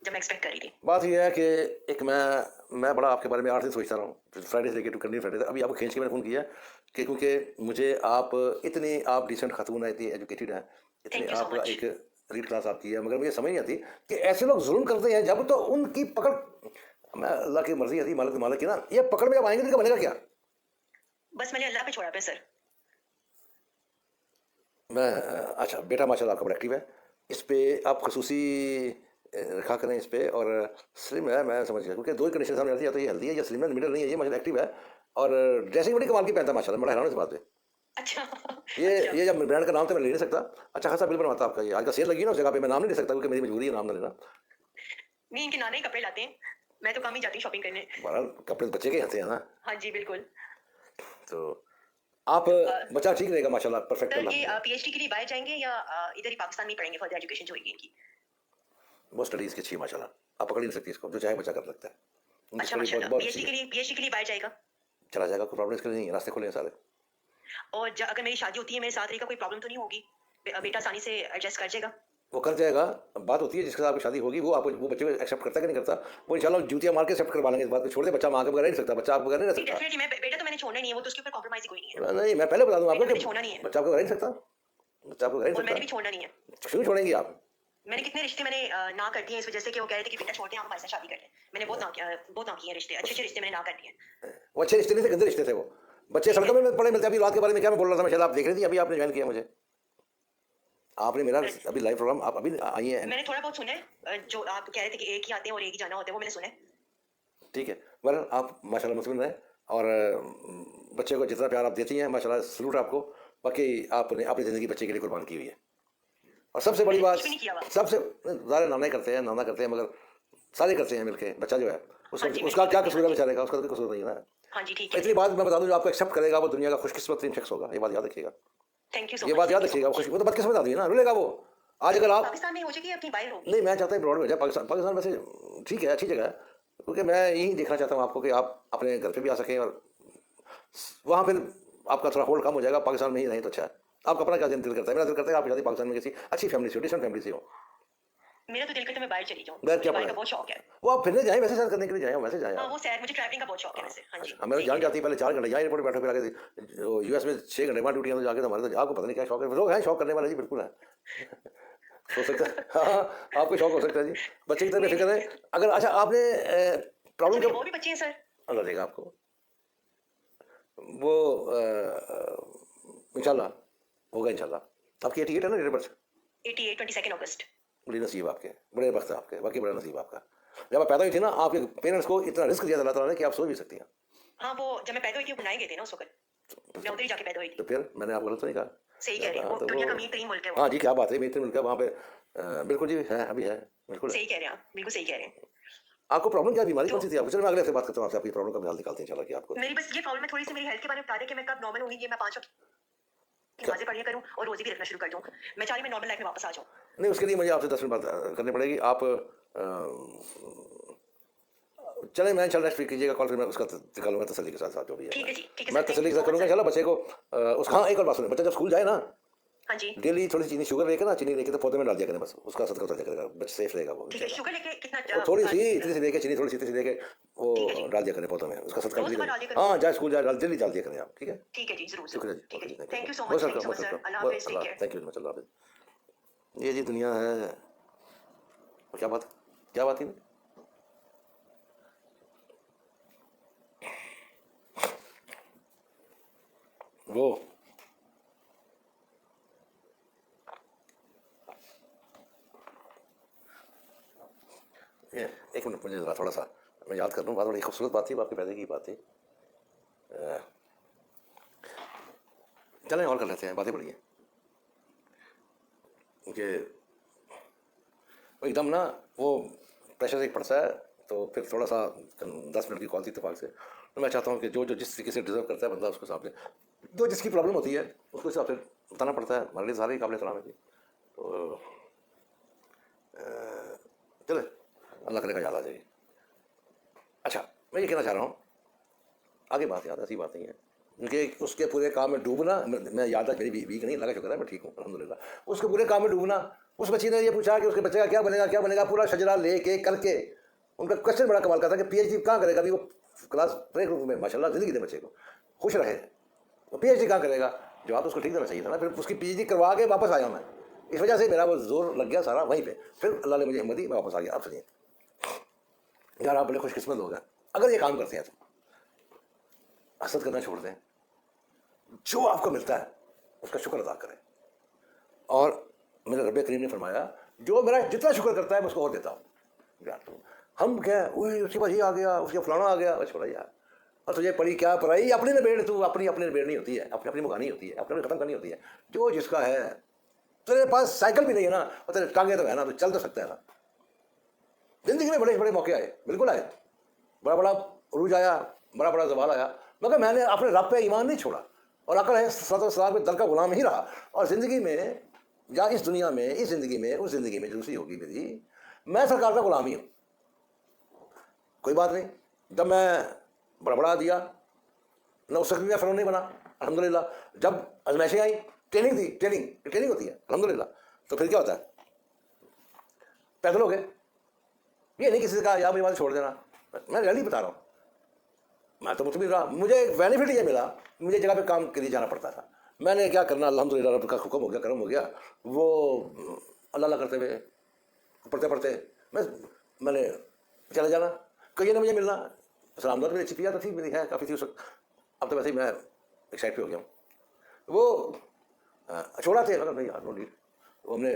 जब मैं एक्सपेक्ट कर रही थी। बात यह है कि एक मैं बड़ा आपके बारे में 8 दिन सोचता रहा हूँ, फ्राइडे से लेकर टू कंटिन्यू फ्राइडे, अभी आपको खींच के मैंने फ़ोन किया कि क्योंकि मुझे आप डिसेंट खातून है, इतनी एजुकेटेड हैं, इतनी Thank you so आप much. एक रीड क्लास आपकी है, मगर मुझे समझ नहीं आती कि ऐसे लोग जुल्म करते हैं जब, तो उनकी पकड़, मैं अल्लाह की मर्जी आती, मालिक की ना, ये पकड़ में जब आएंगे तो इनका बनेगा क्या? बस मैंने अल्लाह पे छोड़ा पे सर। मैं अच्छा बेटा माशाल्लाह आपका बड़ा एक्टिव है, इस पे आप खसूसी रखा करें इस पे, और स्लिम है मैं समझ गया, क्योंकि दो ही कंडीशन सामने आती है, या तो ये हेल्दी है या स्लिम है, मिडल नहीं है ये, माशाल्लाह एक्टिव है, और ड्रेसिंग बड़ी कमाल की पहनता है माशाल्लाह, बड़ा हैरान हूं इस बात पे। अच्छा ये जब ब्रांड का नाम तो मैं ले नहीं सकता, अच्छा खासा बिल बनवाता आपका, ये आज का सेल लगी ना उस जगह पे, मैं नाम नहीं ले सकता क्योंकि मेरी मजबूरी है नाम ना लेना। नहीं इनके नाना ही कपड़े लाते हैं। मैं तो कम ही जाती हूँ शॉपिंग करने। बहरहाल कपड़े तो बच्चे के आते हैं ना, हाँ जी बिल्कुल। तो आप बच्चा ठीक रहेगा माशाल्लाह, परफेक्ट सर अल्लाह। ये पीएचडी के लिए बाहर जाएंगे या इधर ही पाकिस्तान में ही पढ़ेंगे, फर्दर एजुकेशन जो होगी इनकी? बहुत स्टडीज की अच्छी है माशाल्लाह, आप पकड़ ही नहीं सकती इसको, जो चाहे बच्चा कर सकता है। उनकी अच्छा स्टडी बहुत माशाल्लाह। बहुत पीएचडी अच्छी के है, लिए बाहर जाएगा? चला जाएगा, कोई प्रॉब्लम इसके लिए नहीं है, रास्ते खुले हैं सारे। और अगर मेरी शादी होती है मेरे साथ रहेगा, कोई प्रॉब्लम तो नहीं होगी? बेटा आसानी से एडजस्ट कर जाएगा? वो कर जाएगा। बात होती है जिसके साथ आपकी शादी होगी वो आप वो बच्चे को एक्सेप्ट करता है कि नहीं करता, वो इंशाल्लाह जूतियां मार के एक्सेप्ट करवा लेंगे। इस बात को छोड़ दे, बच्चा मां के बगैर रह नहीं सकता, बच्चा आपके बगैर नहीं रह सकता। डेफिनेटली मैं बेटा तो मैंने छोड़ना नहीं है, वो तो उसके ऊपर कॉम्प्रोमाइज ही कोई नहीं है। नहीं, मैं पहले बता दूं आपको मैंने कि छोड़ना नहीं है। बच्चा आपको रह नहीं सकता, बच्चा आपको रह और नहीं मैंने भी सकता। छोड़ना नहीं है। क्यों छोड़ेंगे आप? मैंने कितने रिश्ते मैंने ना कर दिए इस वजह से कि वो कह रहे थे कि बेटा छोड़ते हैं आप हमारे साथ शादी करते हैं। मैंने बहुत ना किए हैं रिश्ते, अच्छे रिश्ते मैंने ना कर दिए। वो अच्छे रिश्ते नहीं थे, गंदे रिश्ते थे वो। बच्चे सड़कों में पड़े मिलते। अभी रात के बारे में क्या मैं बोल रहा था, मैं शायद आप देख रही थी, अभी आपने ज्वाइन किया मुझे, आपने मेरा अभी लाइव प्रोग्राम आप अभी आई हैं। मैंने थोड़ा बहुत सुना है, जो आप कह रहे थे कि एक ही आते हैं और एक ही जाना होता है, वो मैंने सुना है। ठीक है, वेल आप माशाल्लाह मुस्लिम हैं और बच्चे को जितना प्यार आप देती हैं माशाल्लाह, सलूट आपको। बाकी आपने अपनी ज़िंदगी बच्चे के लिए कुर्बान की हुई है। और सबसे बड़ी बात, कुछ भी नहीं किया हुआ। सबसे ज़्यादा नाना करते हैं, मगर सारे करते हैं मिलके। बच्चा जो है हाँ जी, उसका क्या बिल्कुल। कसूर है बेचारे का, उसका तो कोई कसूर नहीं है ना। हाँ जी ठीक है। इतनी बात मैं बता दूं, जो आपको एक्सेप्ट करेगा वो दुनिया का खुशकिस्मत तीन शख्स होगा, ये बात याद रखिएगा। थैंक यू सो ये मच। बात याद रखिएगा, वो तो बदकिस्मत आदमी है ना, रुलेगा वो। आज अगर आप पाकिस्तान में हो जाएगी अपनी बाहर होगी? नहीं, मैं चाहता हूँ ब्रॉड में जाए। पाकिस्तान वैसे ठीक है, अच्छी जगह है, क्योंकि मैं यही देखना चाहता हूँ आपको कि आप अपने घर पे भी आ सकें और वहाँ फिर आपका थोड़ा होल्ड कम हो जाएगा। पाकिस्तान में ही नहीं तो अच्छा है। आपका अपना क्या दिल करता है? मेरा दिल करता है आपकी शादी पाकिस्तान में किसी अच्छी फैमिली से हो, डिसेंट फैमिली से हो। मेरा तो दिल करता है मैं बाहर चली जाऊँ, बाहर क्या मुझे बाहर पड़ा का बहुत शौक है। वो आप फिरने जाएं, वैसे सैर करने के लिए जाएं, वैसे जाएं हाँ आप। वो सैर, मुझे ट्रैवलिंग का बहुत शौक है वैसे। हाँ जी हमें जान जाती है पहले 4 घंटे यहाँ एयरपोर्ट बैठे, फिर आगे यूएस में 6 घंटे बाद ड्यूटी है, तो जाके तो हमारे तो आपको पता नहीं क्या शौक है। लोग हैं शौक करने वाले जी, बिल्कुल है, हो सकता है। हाँ, आपको शौक हो सकता है जी, बच्चे की तरह फिक्र है। अगर अच्छा आपने प्रॉब्लम मेरे क्या वो भी बच्चे हैं सर। अल्लाह देगा आपको, वो इंशाल्लाह होगा इंशाल्लाह। आपकी 88 है ना डेट ऑफ बर्थ? 88 22 अगस्त। बड़ी नसीब आपके, बड़े वक्त है आपके, बाकी बड़ा नसीब आपका। जब आप पैदा हुई थी ना, आपके पेरेंट्स को इतना रिस्क दिया अल्लाह ताला ने कि आप सोच भी सकती हैं। हाँ वो जब मैं पैदा हुई थी वो बनाए गए थे ना उस वक्त, मैं उधर ही जाके पैदा हुई थी। तो फिर मैंने आपको गलत तो नहीं कहा? सही कह रहे हैं, हाँ, वो तो दुनिया का वो- अमीर तरीन मुल्क है वो। हाँ जी, क्या बात है, मित्र मिलकर वहाँ पे बिल्कुल जी है, अभी है, बिल्कुल है। सही कह रहे हैं आप, बिल्कुल सही कह रहे हैं। आपको प्रॉब्लम क्या, बीमारी कौन सी थी आपको? चलो मैं अगले हफ्ते बात करता हूँ आपसे, आपकी प्रॉब्लम का हल निकालते हैं इंशाल्लाह कि आपको। मेरी बस ये प्रॉब्लम है थोड़ी सी मेरी हेल्थ के बारे में बता दें कि मैं कब नॉर्मल होंगी, ये मैं 5 वक्त नमाज़ें पढ़िया करूँ और रोज़ी भी रखना शुरू कर दूँ। मैं चाह रही मैं नॉर्मल लाइफ में वापस आ जाऊँ। नहीं, उसके लिए मुझे आपसे 10 मिनट बात करनी पड़ेगी। आप चले, मैं इंशाल्लाह नेक्स्ट वीक कीजिएगा कॉल, फिर मैं उसका निकालूंगा तसल्ली के साथ साथ जो भी ठीक है। है जी, ठीक है मैं सर, तसल्ली के thank साथ you so करूँगा much, इंशाल्लाह बच्चे को उसका। हाँ, एक और बात सुनिए, बच्चा जब स्कूल जाए ना, हाँ जी डेली थोड़ी चीनी शुगर लेके ना, चीनी लेके तो पौधे में डाल दिया करें, बस उसका सदका उतर करेगा, बच्चा सेफ रहेगा वो। ठीक है। शुगर लेके कितना वो थोड़ी सी इतनी सी लेके, चीनी थोड़ी सी इतनी सी लेके वो ठीक है जी। डाल दिया करें पौधों में, उसका सदका रोज़ जल्दी सुबह डाल दिया करें? हाँ, जाए स्कूल जाए जल्दी डाल दिया करें आप, ठीक है? ठीक है जी, जरूर शुक्रिया जरूर। जी, ठीक है जी, थैंक थैंक यू सो बहुत much, thank you so much sir. अल्लाह हाफिज़, take care. Thank you much, अल्लाह हाफिज़। ये जी दुनिया है। क्या बात थी? वो ये एक मिनट, मुझे ज़रा थोड़ा सा मैं याद कर लूँ। बात बड़ी खूबसूरत बात थी, आपके पैदे की बात थी। चलें और कर लेते हैं, बातें बढ़िए। क्योंकि एकदम ना वो प्रेशर एक पड़ता है, तो फिर थोड़ा सा 10 मिनट की कॉल थी इत्तेफाक से। तो मैं चाहता हूँ कि जो जिस तरीके से डिजर्व करता है बंदा, उसके हिसाब से जो जिसकी प्रॉब्लम होती है उसको हिसाब से बताना पड़ता है। हमारे लिए सारे ही काबिल सलाम है जी। तो चले, अल्लाह करे का याद आ जाएगी। अच्छा, मैं ये कहना चाह रहा हूँ, आगे बात याद, ऐसी बात नहीं है, क्योंकि उसके पूरे काम में डूबना, मैं याद है मेरी वीक नहीं लगा, शुक्र है मैं ठीक हूँ अल्हम्दुलिल्लाह। उसके पूरे काम में डूबना, उस बच्ची ने ये पूछा कि उसके बच्चे का क्या बनेगा, पूरा शजरा लेके करके। उनका क्वेश्चन बड़ा कमाल का था कि पीएचडी कहाँ करेगा। अभी वो क्लास प्ले ग्रुप में माशाल्लाह ज़िंदगी दे बच्चे को, खुश रहे, तो पीएचडी कहाँ करेगा। जवाब तो उसको ठीक देना चाहिए था ना। फिर उसकी पीएचडी करवा के वापस आया मैं, इस वजह से मेरा वो जोर लग गया सारा वहीं पे। फिर अल्लाह ने मुझे हिम्मत दी, मैं वापस आ गया। आप सुनिए यार, आप बड़े खुशकिस्मत लोग हैं अगर ये काम करते हैं। तो हसद करना छोड़ दें, जो आपको मिलता है उसका शुक्र अदा करें। और मेरे रब्बे करीम ने फरमाया, जो मेरा जितना शुक्र करता है मैं उसको और देता हूँ। यार तो हम क्या, उसके पास ये आ गया, उसके फलाना आ गया, बस छोड़ा यार। और तुझे पड़ी क्या पढ़ाई, अपनी निबेड़, तू अपनी निबेड़ नहीं होती है, अपनी मुकानी होती है, अपने खत्म करनी होती है। जो जिसका है, तेरे पास साइकिल भी नहीं है ना, और तेरे टांगे तो है ना, तो चल तो सकता है ना। जिंदगी में बड़े बड़े मौके आए, बिल्कुल आए, बड़ा बड़ा उरूज आया, बड़ा बड़ा जवाल आया, मगर मैंने अपने रब पे ईमान नहीं छोड़ा और अकल है सलाम के दर का गुलाम ही रहा। और ज़िंदगी में या इस दुनिया में, इस ज़िंदगी में, उस ज़िंदगी में दूसरी होगी मेरी, मैं सरकार का गुलाम ही हूँ। कोई बात नहीं, जब मैं बड़ा दिया ना उस वक्त भी मैं फ़िरौन नहीं बना, अल्हम्दुलिल्लाह। जब आजमाइशें आई, ट्रेनिंग दी, ट्रेनिंग होती है अल्हम्दुलिल्लाह, तो फिर क्या होता है, पैदल हो गए। ये नहीं किसी से कहा यार मेरी बात छोड़ देना, मैं रियली बता रहा हूँ, मैं तो मुतमिन रहा। मुझे एक बेनिफिट ये मिला, मुझे जगह पे काम के लिए जाना पड़ता था, मैंने क्या करना, अल्हम्दुलिल्लाह रब का हुक्म हो गया, करम हो गया, वो अल्लाह करते हुए पढ़ते पढ़ते मैंने चले जाना। कहीं ने मुझे मिलना, सलाम दौर मेरी अच्छी पिया तो थी, मेरी है काफ़ी थी उस वक्त, अब तो वैसे ही मैं एक साइड पे हो गया हूँ। वो छोड़ा थे, मगर नहीं यार नो नीड। हमने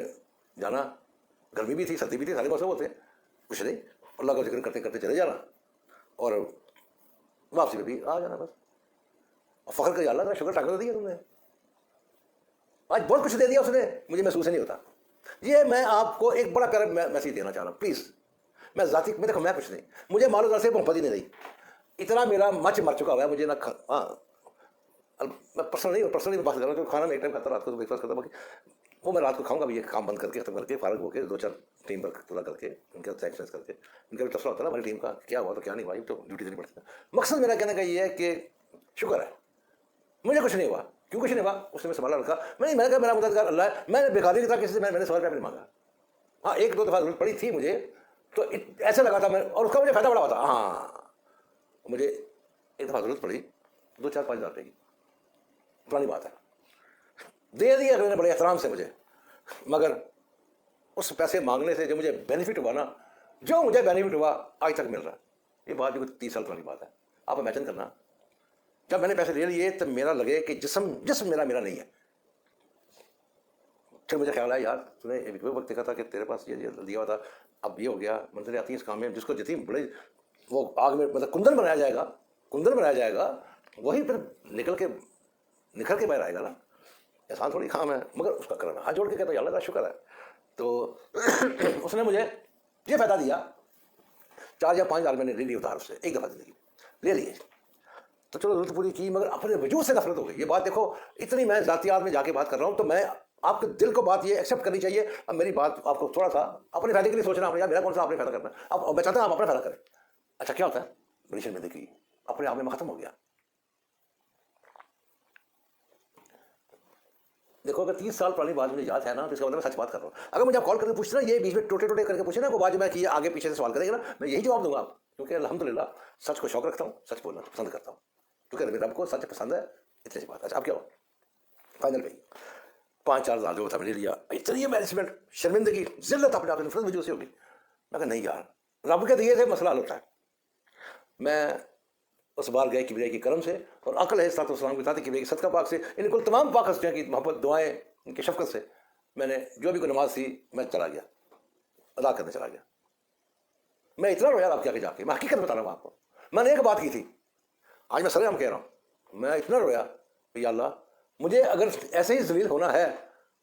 जाना, गर्मी भी थी, सर्दी भी थी, सारे मौसम होते हैं, कुछ नहीं, अल्लाह का जिक्र करते करते चले जाना और वापसी में भी आ जाना बस। और फ़ख्र कर अल्लाह का शुक्र ताकत दिया तुमने, आज बहुत कुछ दे दिया उसने, मुझे महसूस ही नहीं होता। ये मैं आपको एक बड़ा प्यारा मैसेज देना चाह रहा हूँ, प्लीज़। मैं ज़ाती में देखो, मैं कुछ नहीं, मुझे मालो दर से मोहब्बत ही नहीं रही, इतना मेरा मच मर चुका हुआ है मुझे ना। हाँ, मैं पर्सनली बात कर रहा हूँ, क्योंकि खाना मैं एक टाइम खाता रात को, ब्रेकफास्ट करता हूँ, वो मैं रात को खाऊंगा भी, ये काम बंद करके खत्म करके फारग होकर 2-4 टीम वर्क पूरा करके उनका सेक्शंस करके, उनका भी तस्वीर होता है ना हमारी टीम का, क्या हुआ तो क्या नहीं हुआ, तो ड्यूटी देनी पड़ती है। मकसद मेरा कहने का ये है कि शुक्र है मुझे कुछ नहीं हुआ। क्यों कुछ नहीं हुआ, उसने संभाला रखा। मैंने कहा मेरा मददगार अल्लाह है, मैंने बेकारी की तरह किसी से मैंने सवाल नहीं मांगा। हाँ, 1-2 दफ़ा जरूरत पड़ी थी मुझे, तो ऐसा लगा था मैं, और उसका मुझे फ़ायदा बड़ा हुआ था। हाँ, मुझे एक दफ़ा जरूरत पड़ी 2-4-5 हज़ार रुपये की, पुरानी बात है, दे दिया अगले ने बड़े एहतराम से मुझे, मगर उस पैसे मांगने से जो मुझे बेनिफिट हुआ ना, जो मुझे बेनिफिट हुआ आज तक मिल रहा है। ये बात जो 30 साल पुरानी बात है, आप इमेजिन करना, जब मैंने पैसे ले लिए तब मेरा लगे कि जिस्म मेरा नहीं है। फिर मुझे ख्याल आया यार तूने एक वक्त देखा था कि तेरे पास ये दिया हुआ था, अब ये हो गया, मंजिलें आती हैं इस काम में, जिसको जितनी बड़े वो आग में मतलब कुंदन बनाया जाएगा, वही फिर निखर के बाहर आएगा ना। आसान थोड़ी काम है, मगर उसका करना हाथ जोड़ के कहता है अल्लाह का शुक्र है। तो उसने मुझे ये फ़ायदा दिया, 4 या 5 हज़ार मैंने ले लिए उधार से, एक दफ़ा ज़िंदगी ले लिए, तो चलो जरूरत पूरी की, मगर अपने वजूद से नफरत हो गई। ये बात देखो, इतनी मैं ज़ातियात में जाके बात कर रहा हूँ, तो मैं आपके दिल को बात ये एक्सेप्ट करनी चाहिए। अब मेरी बात आपको थोड़ा सा अपने फायदे के लिए सोचना, यार मेरा कौन सा आपने फायदा करना है, अब मैं चाहता हूँ आप अपना फायदा करें। अच्छा क्या होता है, बड़ी शर्मिंदगी अपने आप में ख़त्म हो गया। देखो अगर 30 साल पुरानी बात मुझे याद है ना, तो इसका मतलब मैं सच बात कर रहा हूँ। अगर मुझे आप कॉल करके पूछते ना, ये बीच में टोटे करके पूछे ना, वो बात जो मैं किया आगे पीछे से सवाल करेंगे ना, मैं यही जवाब दूंगा, क्योंकि अल्हम्दुलिल्लाह सच को शौक रखता हूँ, सच बोलना पसंद करता हूँ, क्योंकि रब को सच पसंद है, इतनी सी बात। अच्छा अब क्या हो, फाइनल पे 5-4 हज़ार जो था मैंने लिया, इतनी मैनेजमेंट शर्मिंदगी जिल्लत अपने आप नफरत वजह से होगी। मैं कहा नहीं यार, रब के दिए थे मसला हल होता है। मैं उस बार गए किबरिया की करम से और अकल है सलाम के साथ किबरिया की सदका पाक से, इनको तमाम पाक हस्तियों की मोहब्बत दुआएं, इनकी शफकत से मैंने जो भी कोई नमाज थी मैं चला गया, अदा करने चला गया। मैं इतना रोया आपके आगे जाके, मैं हकीकत बता रहा हूँ आपको। मैंने एक बात की थी, आज मैं सरेआम कह रहा हूँ, मैं इतना रोया कि या अल्लाह मुझे अगर ऐसे ही जलील होना है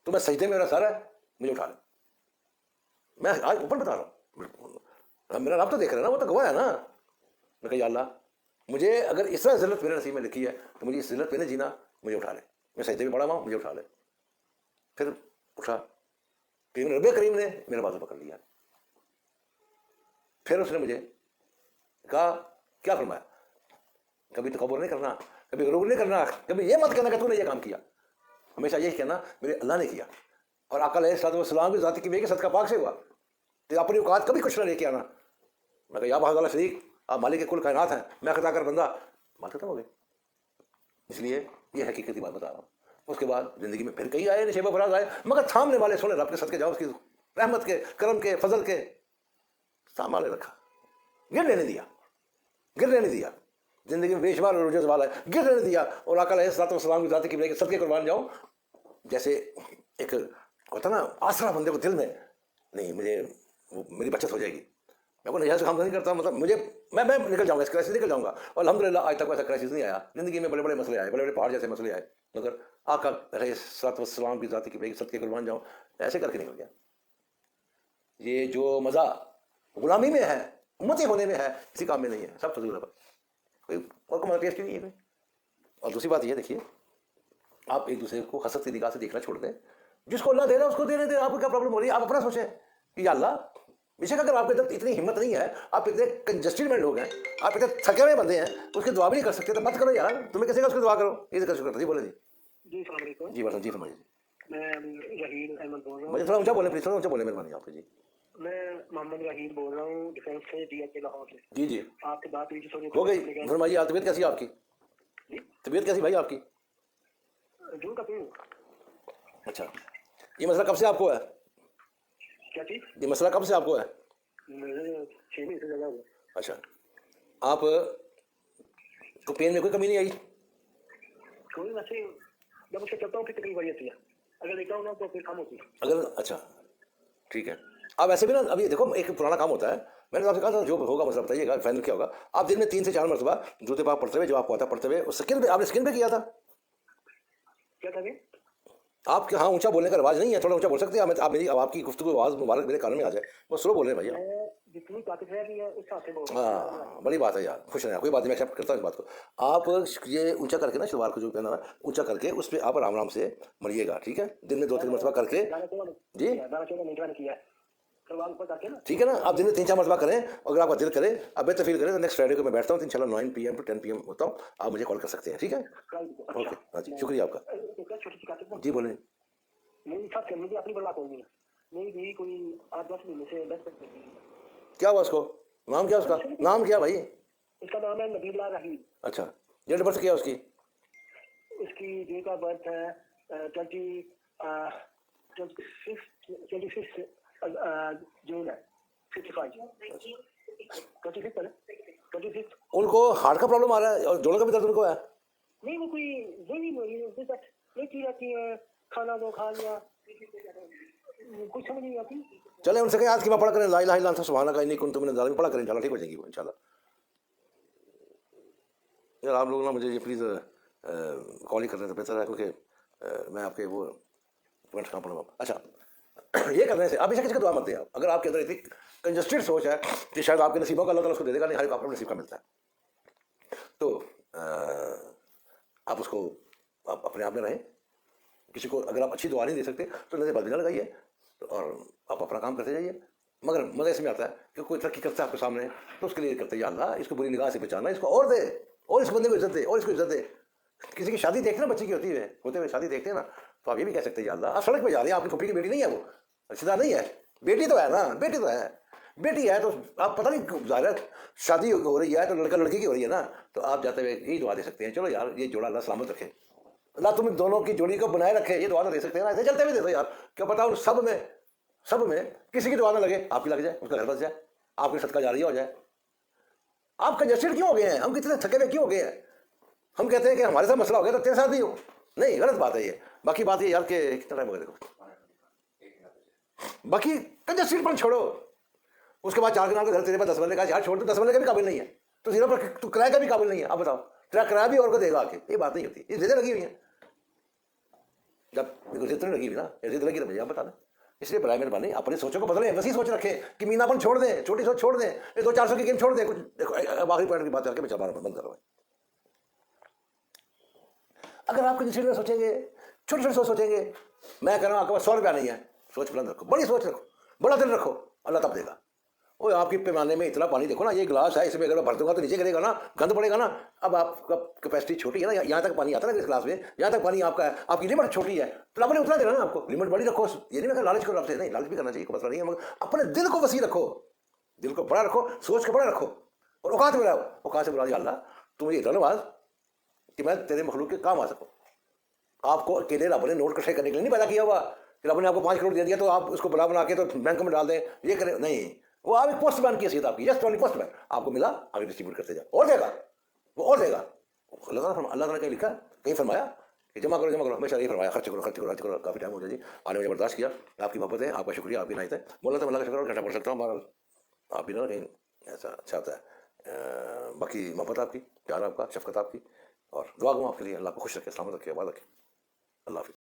तो मैं सजदे में मेरा सर है, मुझे उठा ले। मैं आज ऊपर बता रहा हूँ, मेरा रब तो देख रहा है ना, वो तो गवाह है ना। मैं कहा या अल्लाह मुझे अगर इस तरह ज़िल्लत मेरे नसीब में लिखी है तो मुझे इस ज़िल्लत पे नहीं जीना, मुझे उठा ले। मैं सजदे में पड़ा हुआ, मुझे उठा ले। फिर उठा, फिर रब करीम ने मेरा बाजू पकड़ लिया। फिर उसने मुझे कहा क्या फरमाया, कभी तकब्बुर नहीं करना, कभी गुरूर नहीं करना, कभी ये मत कहना कि तूने ये काम किया, हमेशा यही कहना मेरे अल्लाह ने किया। और आका अलैहिस्सलाम की ज़ाती की बेके सदका पाक से हुआ, तो अपनी औकात कभी कुछ ना लेके आना। मैं कहा या बहादुर शरीक, आप मालिक के कुल कायनात हैं, मैं खता कर बंदा, बात खत्म हो गई। इसलिए ये हकीकत की बात बता रहा हूँ। उसके बाद ज़िंदगी में फिर कई आए, नशेब फराज आए, मगर थामने वाले सोने रब के सदके जाओ, उसकी रहमत के, करम के, फजल के सामने रखा, गिरने नहीं दिया। ज़िंदगी में बेशुमार रुझान वाला है, गिरने नहीं दिया। और आका अलैहिस्सलाम की ज़ात की सदके कुर्बान जाऊँ, जैसे एक होता ना आसरा बंदे को दिल में, नहीं मुझे मेरी बचत हो जाएगी, मैं को नजायज़ काम नहीं करता, मतलब मुझे मैं निकल जाऊँगा, इस क्राइसिस निकल जाऊँगा। और अल्हम्दुलिल्लाह आज तक वैसा क्राइसिस नहीं आया। ज़िंदगी में बड़े बड़े मसले आए, बड़े बड़े पहाड़ जैसे मसले आए, मगर आका अलैहिस्सलाम की ज़ात की सदके कुर्बान जाऊँ, ऐसे करके निकल गया। ये जो मज़ा गुलामी में है उम्मती होने में है, किसी काम में नहीं है, सब फजूल है, कोई और को टेस्ट ही नहीं है कोई। और दूसरी बात ये देखिए, आप एक दूसरे को हसद की निगाह से देखना छोड़ दें, जिसको अल्लाह दे रहा है उसको देने दें, आपको क्या प्रॉब्लम हो रही है? आप अपना सोचें कि या अल्लाह, बेशक अगर आपके अंदर इतनी हिम्मत नहीं है, आप इतने कंजस्टेड में लोग हैं, आप इतने थके हुए बंदे हैं, उसकी दुआ भी नहीं कर सकते, तो मत करो यार, तुम्हें कैसे उसकी दुआ करो, ये कर सकते। जी बोले जी। जी अस्सलाम वालेकुम। जी वर्षा जी फरमाइए। मैं रहील अहमद बोल रहा मुझे हूँ। थोड़ा ऊंचा बोले प्लीज, थोड़ा ऊंचा बोले मेहरबानी आपको जी। मैं मोहम्मद रहील बोल रहा हूँ, डिफेंस से DHA लाहौर से। जी जी आपसे बात हुई थी थोड़ी हो गई, फरमाइए। आप तबीयत कैसी है आपकी? तबीयत कैसी भाई आपकी? जून का पीऊँ अच्छा, ये मसला कब से आपको है? क्या चीज? ये मसला कब से आपको है? मुझे 6 महीने से ज्यादा हुआ। अच्छा, आप को पेन में कोई कमी नहीं आई? कोई वैसे जब उससे चलता हूँ फिर तकलीफ बड़ी होती है, अगर लेता हूँ ना तो फिर कम होती है। अगर अच्छा ठीक है, आप ऐसे भी ना, अभी देखो एक पुराना काम होता है, मैंने तो आपसे कहा था जो होगा मसला बताइएगा, फाइनल क्या होगा। आप दिन में 3 से 4 मरतबा जूते पाक पढ़ते हुए, जो आपको आता पढ़ते हुए, उस स्किन पे, आपने स्किन पे किया था? क्या करें? आपके हाँ ऊंचा बोलने का रिवाज नहीं है, थोड़ा ऊंचा बोल सकते हैं आप? मेरी आपकी गुफ्तगू आवाज़ मुबारक मेरे कान में आ जाए, वो स्लो बोल रहे हैं भैया। मैं जितनी ताकत है भी है उस हिसाब से बोल रहा हूँ। हाँ बड़ी बात है यार, खुश रहें, कोई बात नहीं, मैं एक्सेप्ट करता हूँ इस बात को। आप ये ऊंचा करके ना, शलवार को जो पहना है ऊंचा करके, उस पर आप आराम आराम से मरिएगा, ठीक है? दिन में 2-3 मरतबा करके। जी किया है सलवार ऊपर करके ना। ठीक है ना, आप दिन में 3-4 मरतबा करें, अगर आपका दिल करे, अब बेहतर फील करें, तो नेक्स्ट फ्राइडे को मैं बैठता हूँ, इंशाल्लाह 9 PM to 10 PM होता हूँ, आप मुझे कॉल कर सकते हैं, ठीक है? ओके, हाँ जी, शुक्रिया आपका। छोटी सी बात जी बोलें। मेरी साथ मुझे अपनी बड़ा कोई नहीं है, मेरी भी कोई 8-10 महीने से 10 क्या हुआ उसको? नाम क्या उसका? नाम क्या भाई? इसका नाम है नबीला रहील। अच्छा, डेट ऑफ बर्थ क्या है उसकी? उसकी डेट ऑफ बर्थ है 26 जून है 55 26 उनको हार्ट का प्रॉब्लम आ रहा है और जोड़ों का भी दर्द उनको है? नहीं, वो कोई वही नहीं की रहती है, खाना दो खा लिया, कुछ समझ नहीं आती। चले उनसे कहें आज की मैं पढ़ा करें, ला इलाहा इल्लल्लाह सुब्हानक इन्नी कुन्तु मिनज़ ज़ालिमीन, पढ़ा करें, इंशाल्लाह ठीक हो जाएगी वो इंशाल्लाह। यार आप लोग ना मुझे ये प्लीज़ कॉल ही कर रहे थे बेहतर है, क्योंकि मैं आपके वो पॉइंट्स कहाँ पढ़ूँगा। अच्छा ये करने से आप बेशक किसी का दुआ मत दें। आप अगर आपके अंदर इतनी कंजस्टेड सोच है कि शायद आपके नसीबों का अल्लाह ताला उसको दे देगा, नहीं, हर एक आपको नसीब का मिलता है, तो आप उसको आप अपने आप में रहें। किसी को अगर आप अच्छी दुआ नहीं दे सकते तो नजर बद ना लगाइए, तो और आप अपना काम करते जाइए। मगर मज़ा इसमें आता है कि कोई तरक्की करता है आपके सामने, तो उसके लिए करते हैं, या अल्लाह इसको बुरी निगाह से बचाना, इसको और दे, और इस बंदे को इज्जत दे, और इसको इज्जत दे। किसी की शादी देखते ना, बच्चे की होते हुए शादी देखते हैं ना, तो आप ये भी कह सकते हैं, या अल्लाह आप सड़क पर जा रहे हैं, आपकी फुफी की बेटी नहीं है, वो रिश्तेदार नहीं है, बेटी तो है ना, बेटी तो है, बेटी है, तो आप पता नहीं ज़ाहिर शादी हो रही है तो लड़का लड़की की हो रही है ना, तो आप जाते हुए यही दुआ दे सकते हैं, चलो यार ये जोड़ा अल्लाह सलामत रखे, अल्लाह तुम दोनों की जोड़ी को बनाए रखे, ये दुआ तो दे सकते हैं ना, ऐसे चलते हुए दे दो यार, क्या पता उन सब में किसी की दुआ ना लगे, आपकी लग जाए, उसका घर बस जाए, आपकी सदका जारी हो जाए। आप कंजस्टेड क्यों हो गए हैं? हम कितने थके हुए क्यों हो गए हैं? हम कहते हैं कि हमारे साथ मसला हो गया तो तेरे साथ भी हो, नहीं, गलत बात है ये। बाकी बात ये यार कि कितना टाइम हो गया देखो, बाकी कंजस्टेड पर छोड़ो, उसके बाद 4 के घर तेरे पास 10 बंदे का, यार छोड़ दो, 10 बंदे का भी काबिल नहीं है, तो 0 पर तू किराए का भी काबिल नहीं है, अब बताओ तेरा किराया भी और को देगा आके, ये बात नहीं होती, ये जिद लगी हुई है। जब जिद लगी हुई ना, जिद लगी रही, आप बता दें, इसलिए बराए मेहरबानी अपनी सोचों को बदलें, वैसी सोच रखें कि मीनापन छोड़ दें, छोटी सोच छोड़ दें, 200-400 की गेम छोड़ दें। कुछ देखो, आखिरी पॉइंट की बात करके मैं चला बंद करो। अगर आप किसी में सोचेंगे, छोटी छोटी सोच सोचेंगे, मैं कह रहा हूँ आपके पास 100 रुपया नहीं है, सोच बुलंद रखो, बड़ी सोच रखो, बड़ा दिल रखो, अल्लाह तब देगा। वो आपकी पैमाने में इतना पानी देखो ना, ये गिलास है, इसमें अगर मैं भर दूंगा तो नीचे गिरेगा ना, गंद पड़ेगा ना। अब आपका कैपेसिटी छोटी है ना, यहाँ तक पानी आता है ना इस गिलास में, यहाँ तक पानी आपका है, आपकी लिमिट छोटी है, तो आपने उतना देना ना, आपको लिमिट बड़ी रखो। ये नहीं मैं लालच करो आपसे, नहीं, लालच भी करना चाहिए, कोई मसला नहीं है, मगर अपने दिल को वसी रखो, दिल को बड़ा रखो, सोच को बड़ा रखो, और औकात में रहो। औकात से बुला अल्लाह तुम ये धन्यवाद कि मैं तेरे मखलूक के काम आ सकूँ। आपको अकेले रब ने नोट इकट्ठे करने के लिए नहीं पैदा किया हुआ कि रब ने आपको 5 करोड़ दे दिया तो आप उसको बना के तो बैंक में डाल दें, ये करें, नहीं। वो आप एक पोस्टमैन की हैसियत आपकी, जस्ट ओनली पोस्टमैन, आपको मिला, आगे डिस्ट्रीब्यूट करते जाओ, और देगा वो, और देगा। अल्लाह ताला क्या लिखा, कहीं फरमाया कि जमा करो, हमेशा यही फरमाया, खर्च करो। काफ़ी टाइम हो गया जी, आने में बर्दाश्त किया, आपकी मोहब्बत है, आपका शुक्रिया, आपकी नायत है, बोला तो अल्लाह का शुक्र, घंटा पढ़ सकता हूँ, आप भी ना कहीं ऐसा अच्छा होता है। बाकी मोहब्बत आपकी, प्यार आपका, शफकत आपकी, और दुआ दूँ आपके लिए, अल्लाह को खुश रखे, सलामत रखे, आबाद रखे, अल्लाह हाफ़िज़।